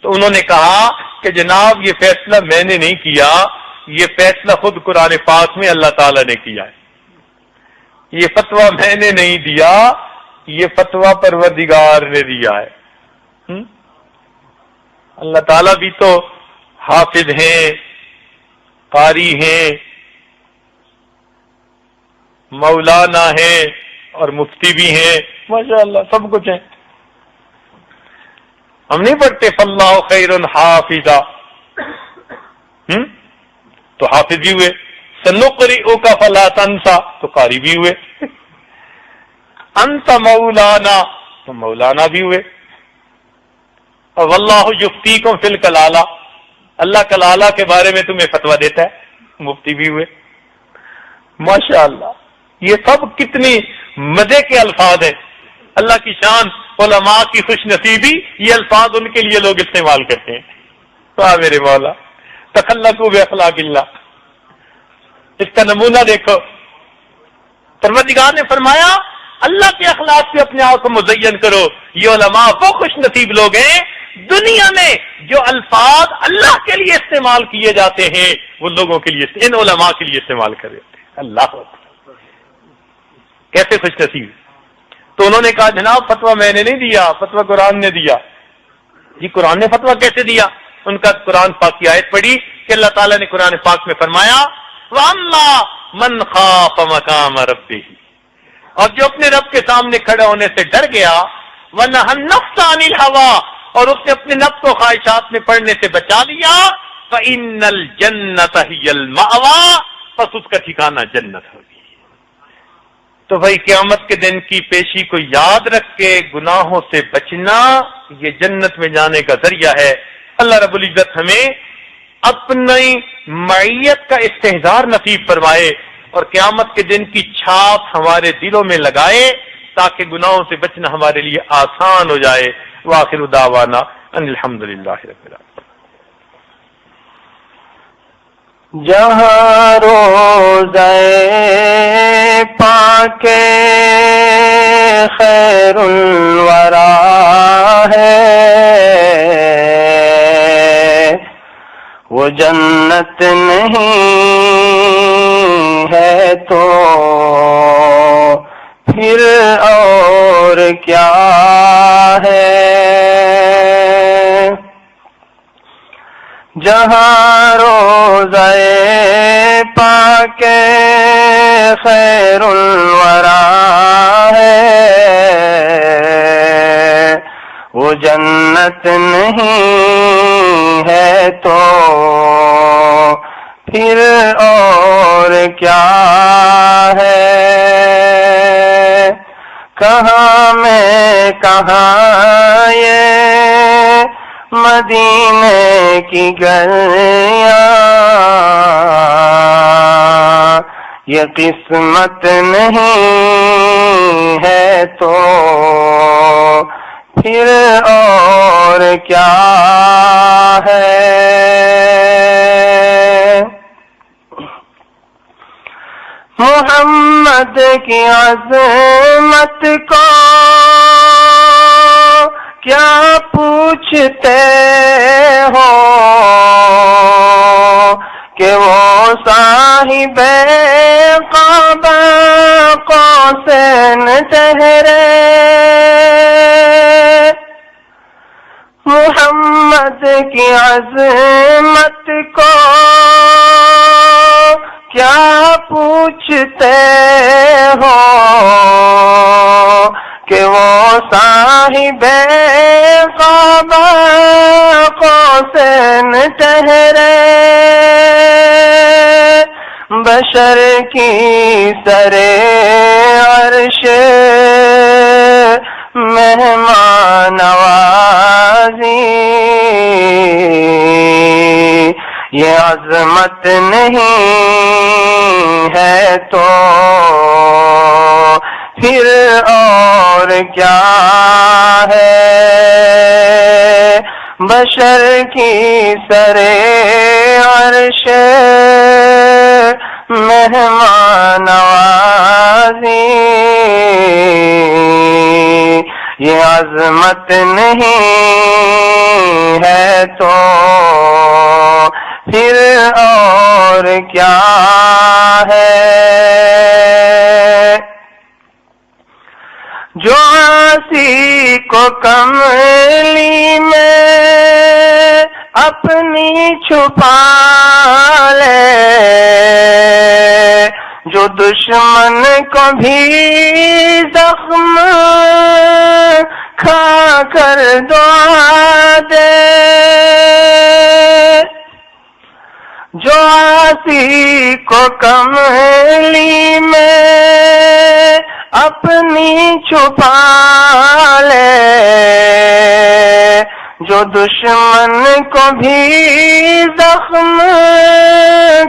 تو انہوں نے کہا کہ جناب یہ فیصلہ میں نے نہیں کیا، یہ فیصلہ خود قرآن پاک میں اللہ تعالیٰ نے کیا ہے. یہ فتویٰ میں نے نہیں دیا، یہ فتویٰ پروردگار نے دیا ہے. اللہ تعالیٰ بھی تو حافظ ہیں، قاری ہیں، مولانا ہیں اور مفتی بھی ہیں، ماشاءاللہ سب کچھ ہیں. ہم نہیں پڑھتے فاللہ خیر حافظا، تو حافظ بھی ہوئے. سنقرئک فلا تنسا، تو قاری بھی ہوئے. انت مولانا، تو مولانا بھی ہوئے. اور واللہ یفتیکم فی الکلالہ، اللہ کلالہ کے بارے میں تمہیں فتویٰ دیتا ہے، مفتی بھی ہوئے. ماشاءاللہ یہ سب کتنی مزے کے الفاظ ہیں. اللہ کی شان، علماء کی خوش نصیبی، یہ الفاظ ان کے لیے لوگ استعمال کرتے ہیں. تو میرے مولا تخلقوا باخلاق اللہ، اس کا نمونہ دیکھو. پروردگار نے فرمایا اللہ کے اخلاق سے اپنے آپ کو مزین کرو. یہ علماء وہ خوش نصیب لوگ ہیں دنیا میں جو الفاظ اللہ کے لیے استعمال کیے جاتے ہیں وہ لوگوں کے لیے، ان علماء کے لیے استعمال کر دیتے ہیں. اللہ کیسے خوش نصیب. تو انہوں نے کہا جناب فتویٰ میں نے نہیں دیا، فتویٰ قرآن نے دیا. جی قرآن نے فتویٰ کیسے دیا؟ ان کا قرآن پاک کی آیت پڑھی کہ اللہ تعالیٰ نے قرآن پاک میں فرمایا وَأَمَّا مَنْ خَافَ مَقَامَ رَبِّهِ، اور جو اپنے رب کے سامنے کھڑے ہونے سے ڈر گیا، وَنَهَى النَّفْسَ عَنِ الْهَوَىٰ، اور اس نے اپنے نفس کو خواہشات میں پڑنے سے بچا لیا، فَإِنَّ الْجَنَّةَ هِيَ الْمَأْوَىٰ، پس اس کا ٹھکانہ جنت ہوگی۔ تو بھائی قیامت کے دن کی پیشی کو یاد رکھ کے گناہوں سے بچنا یہ جنت میں جانے کا ذریعہ ہے۔ اللہ رب العزت ہمیں اپنی معیت کا استحضار نصیب فرمائے اور قیامت کے دن کی چھاپ ہمارے دلوں میں لگائے تاکہ گناہوں سے بچنا ہمارے لیے آسان ہو جائے۔ وآخر دعوانا ان الحمدللہ رب العالمین۔ جہاں روضہ پاک خیر الورا ہے، وہ جنت نہیں ہے تو پھر اور کیا ہے؟ جہاں روضہ پاک خیر الورا ہے، وہ جنت نہیں ہے تو پھر اور کیا ہے؟ کہاں میں کہاں یہ مدینے کی گلیاں، یہ قسمت نہیں ہے تو پھر اور کیا ہے؟ محمد کی عظمت کو کیا پوچھتے ہو کہ وہ صاحب قاب قوسین ٹھہرے؟ محمد کی عظمت کو کیا پوچھتے ہو کہ وہ صاحب قاب قوسین ٹھہرے؟ بشر کی سرے عرش مہمان نوازی، یہ عظمت نہیں ہے تو پھر اور کیا ہے؟ بشر کی سرے عرش مہمان نوازی، یہ عظمت نہیں ہے تو پھر اور کیا ہے؟ جو عاصی کو کملی میں اپنی چھپا لے، جو دشمن کو بھی زخم کھا کر دعا دے، جو عاصی کو کملی میں اپنی چھپا لے، جو دشمن کو بھی زخم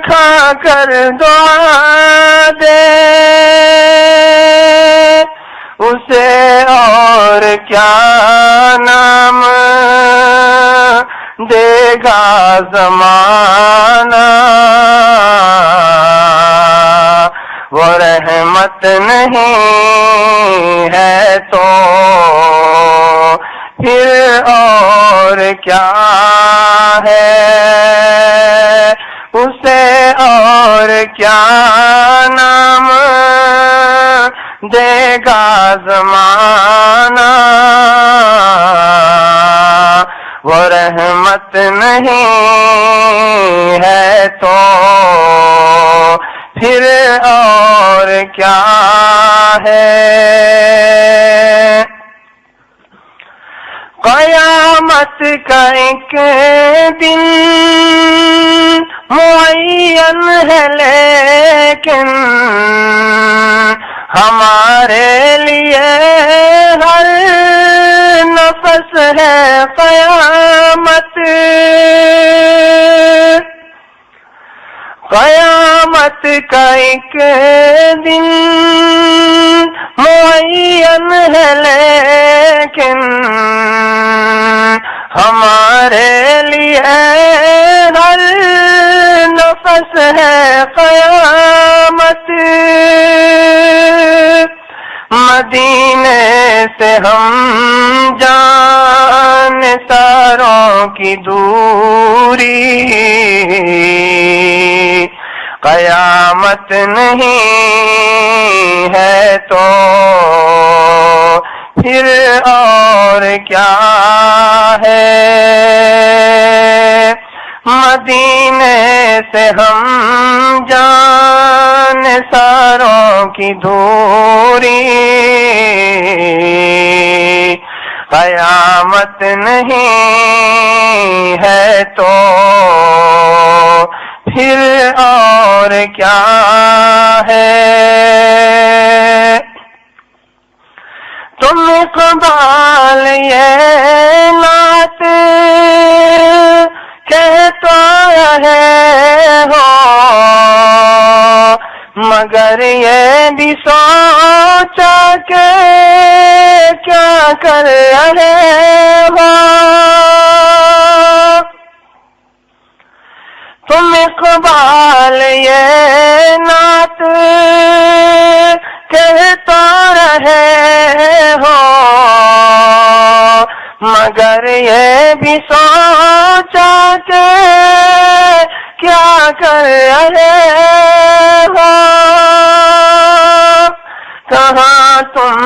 کھا کر دعا دے، اسے اور کیا نام دے گا زمانہ؟ وہ رحمت نہیں ہے تو پھر اور کیا ہے؟ اسے اور کیا نام دے گا زمانہ؟ وہ رحمت نہیں ہے تو پھر اور کیا ہے؟ قیامت کا ایک دن معین ہے لیکن ہمارے لیے ہر نفس ہے قیامت. قیامت کا ایک دن معین ہے لیکن ہمارے لیے ہر نفس ہے قیامت. مدینے سے ہم جان ساروں کی دوری قیامت نہیں ہے تو پھر اور کیا ہے؟ مدینے سے ہم جان ساروں کی دوری قیامت نہیں ہے تو پھر اور کیا ہے؟ تم اقبال یہ نعت کہتا رہے ہو مگر یہ بھی سوچا کہ کیا کر رہے ہو؟ تم اقبال یہ نعت کہتا رہے ہو مگر یہ بھی سوچا کہ کیا کر رہے ہو؟ کہاں تم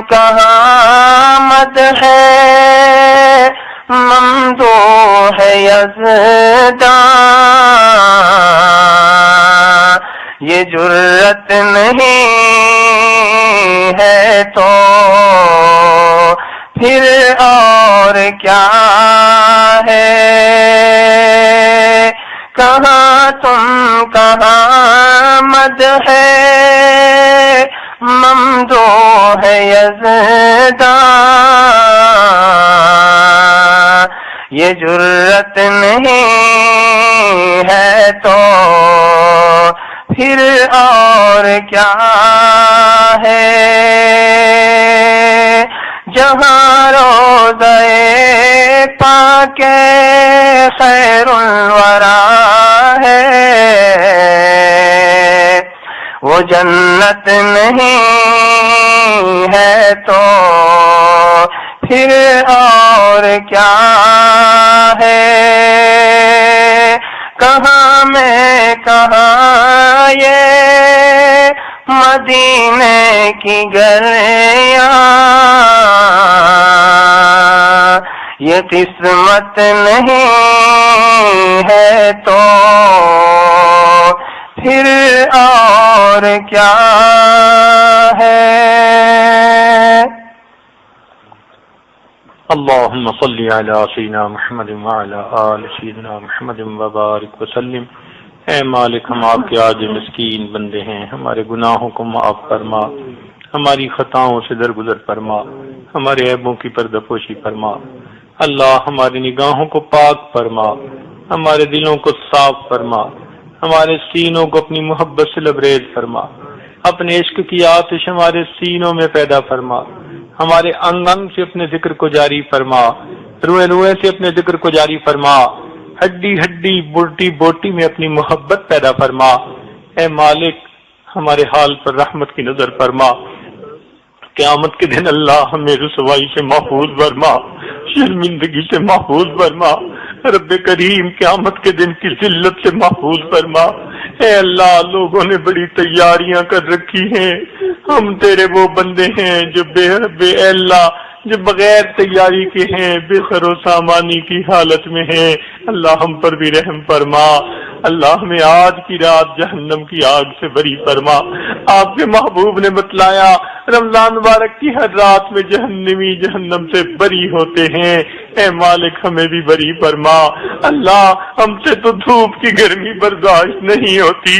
کہاں مدح ہے ممدوح ہے یزداں یہ جرت نہیں ہے تو پھر اور کیا ہے؟ کہاں تم کہاں مدح ہے ممدوح ہے یزداں یہ جرت نہیں ہے تو پھر اور کیا ہے؟ جہاں روضہ پاک خیر الورا ہے وہ جنت نہیں ہے تو پھر اور کیا ہے؟ کہاں میں کہاں یہ مدینے کی گلیاں یہ قسمت نہیں ہے تو پھر اور کیا ہے؟ اللهم صل على سيدنا محمد وعلى آل سيدنا محمد وبارك وسلم. اے مالک ہم آپ کے عاجز مسکین بندے ہیں، ہمارے گناہوں کو معاف فرما، ہماری خطاؤں سے درگزر فرما، ہمارے عیبوں کی پردہ پوشی فرما. اللہ ہماری نگاہوں کو پاک فرما، ہمارے دلوں کو صاف فرما، ہمارے سینوں کو اپنی محبت سے لبریز فرما، اپنے عشق کی آتش ہمارے سینوں میں پیدا فرما، ہمارے انگ انگ سے اپنے ذکر کو جاری فرما، روئے روئے سے اپنے ذکر کو جاری فرما، ہڈی ہڈی بوٹی بوٹی میں اپنی محبت پیدا فرما. اے مالک ہمارے حال پر رحمت کی نظر فرما. قیامت کے دن اللہ ہمیں رسوائی سے محفوظ فرما، شرمندگی سے محفوظ فرما. رب کریم قیامت کے دن کی ذلت سے محفوظ فرما. اے اللہ لوگوں نے بڑی تیاریاں کر رکھی ہیں، ہم تیرے وہ بندے ہیں جو بے اللہ جو بغیر تیاری کے ہیں، بے سر و سامانی کی حالت میں ہیں، اللہ ہم پر بھی رحم فرما۔ اللہ ہمیں آج کی رات جہنم کی آگ سے بری فرما۔ آپ کے محبوب نے بتلایا رمضان مبارک کی ہر رات میں جہنمی جہنم سے بری ہوتے ہیں، اے مالک ہمیں بھی بری فرما۔ اللہ ہم سے تو دھوپ کی گرمی برداشت نہیں ہوتی،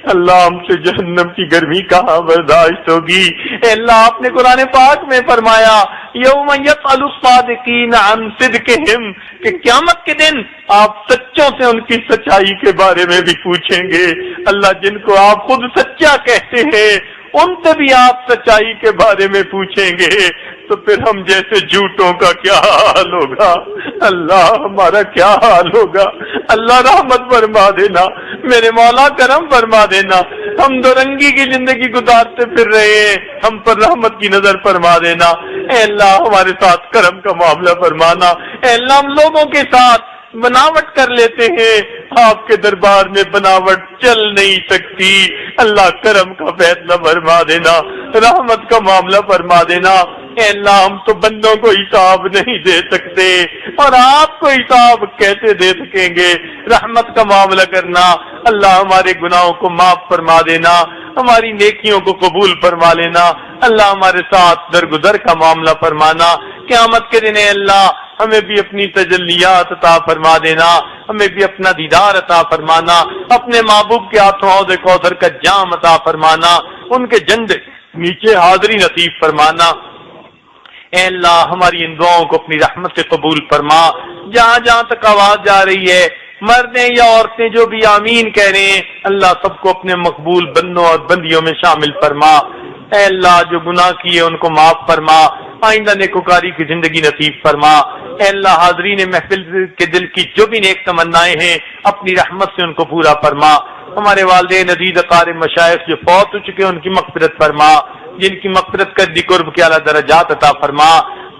اللہ ہم سے جہنم کی گرمی کہاں برداشت ہوگی۔ اے اللہ آپ نے قرآن پاک میں فرمایا یوم یسأل الصادقین عن صدقہم، کہ قیامت کے دن آپ سچوں سے ان کی سچائی کے بارے میں بھی پوچھیں گے۔ اللہ جن کو آپ خود سچا کہتے ہیں ان سے بھی آپ سچائی کے بارے میں پوچھیں گے، تو پھر ہم جیسے جھوٹوں کا کیا حال ہوگا؟ اللہ ہمارا کیا حال ہوگا؟ اللہ رحمت فرما دینا، میرے مولا کرم فرما دینا۔ ہم دو رنگی کی زندگی گزارتے پھر رہے ہیں، ہم پر رحمت کی نظر فرما دینا۔ اے اللہ ہمارے ساتھ کرم کا معاملہ فرمانا۔ اے اللہ ہم لوگوں کے ساتھ بناوٹ کر لیتے ہیں، آپ کے دربار میں بناوٹ چل نہیں سکتی۔ اللہ کرم کا فیصلہ فرما دینا، رحمت کا معاملہ فرما دینا۔ اے اللہ ہم تو بندوں کو حساب نہیں دے سکتے اور آپ کو حساب کیسے دے سکیں گے؟ رحمت کا معاملہ کرنا، اللہ ہمارے گناہوں کو معاف فرما دینا، ہماری نیکیوں کو قبول فرما لینا۔ اللہ ہمارے ساتھ درگزر کا معاملہ فرمانا۔ قیامت کے دن اے اللہ ہمیں بھی اپنی تجلیات عطا فرما دینا، ہمیں بھی اپنا دیدار عطا فرمانا، اپنے محبوب کے ہاتھوں حوض کوثر کا جام عطا فرمانا، ان کے جھنڈے نیچے حاضری نصیب فرمانا۔ اے اللہ ہماری ان دعاؤں کو اپنی رحمت سے قبول فرما۔ جہاں جہاں تک آواز جا رہی ہے، مردیں یا عورتیں جو بھی آمین کہہ رہے ہیں، اللہ سب کو اپنے مقبول بندوں اور بندیوں میں شامل فرما۔ اے اللہ جو گناہ کیے ان کو معاف فرما، آئندہ نیکوکاری کی زندگی نصیب فرما۔ اے اللہ حاضرین محفل کے دل کی جو بھی نیک تمنائیں ہیں اپنی رحمت سے ان کو پورا فرما۔ ہمارے والدین عزیز اقارب مشائخ جو فوت ہو چکے ان کی مغفرت فرما، جن کی مغفرت کر دی قرب کے اعلیٰ درجات عطا فرما۔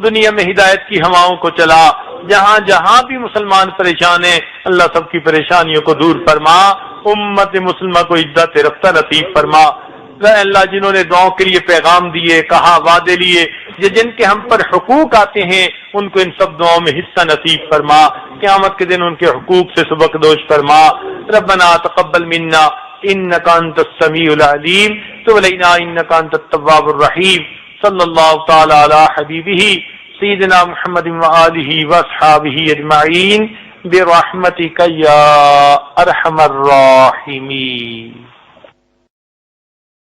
دنیا میں ہدایت کی ہواؤں کو چلا، جہاں جہاں بھی مسلمان پریشان ہیں اللہ سب کی پریشانیوں کو دور فرما، امت مسلمہ کو عزت رفتہ نصیب فرما۔ اے اللہ جنہوں نے دعاؤں کے لیے پیغام دیے، کہا، وعدے لیے، جن کے ہم پر حقوق آتے ہیں ان کو ان سب دعاؤں میں حصہ نصیب فرما۔ قیامت کے دن ان کے حقوق سے سبکدوش فرما۔ ربنا تقبل منا انک انت السمیع العلیم تب علینا انک انت التواب الرحیم۔ صلی اللہ تعالی علی حبیبہ سیدنا محمد وآلہ واصحابہ اجمعین برحمتک یا ارحم الراحمین۔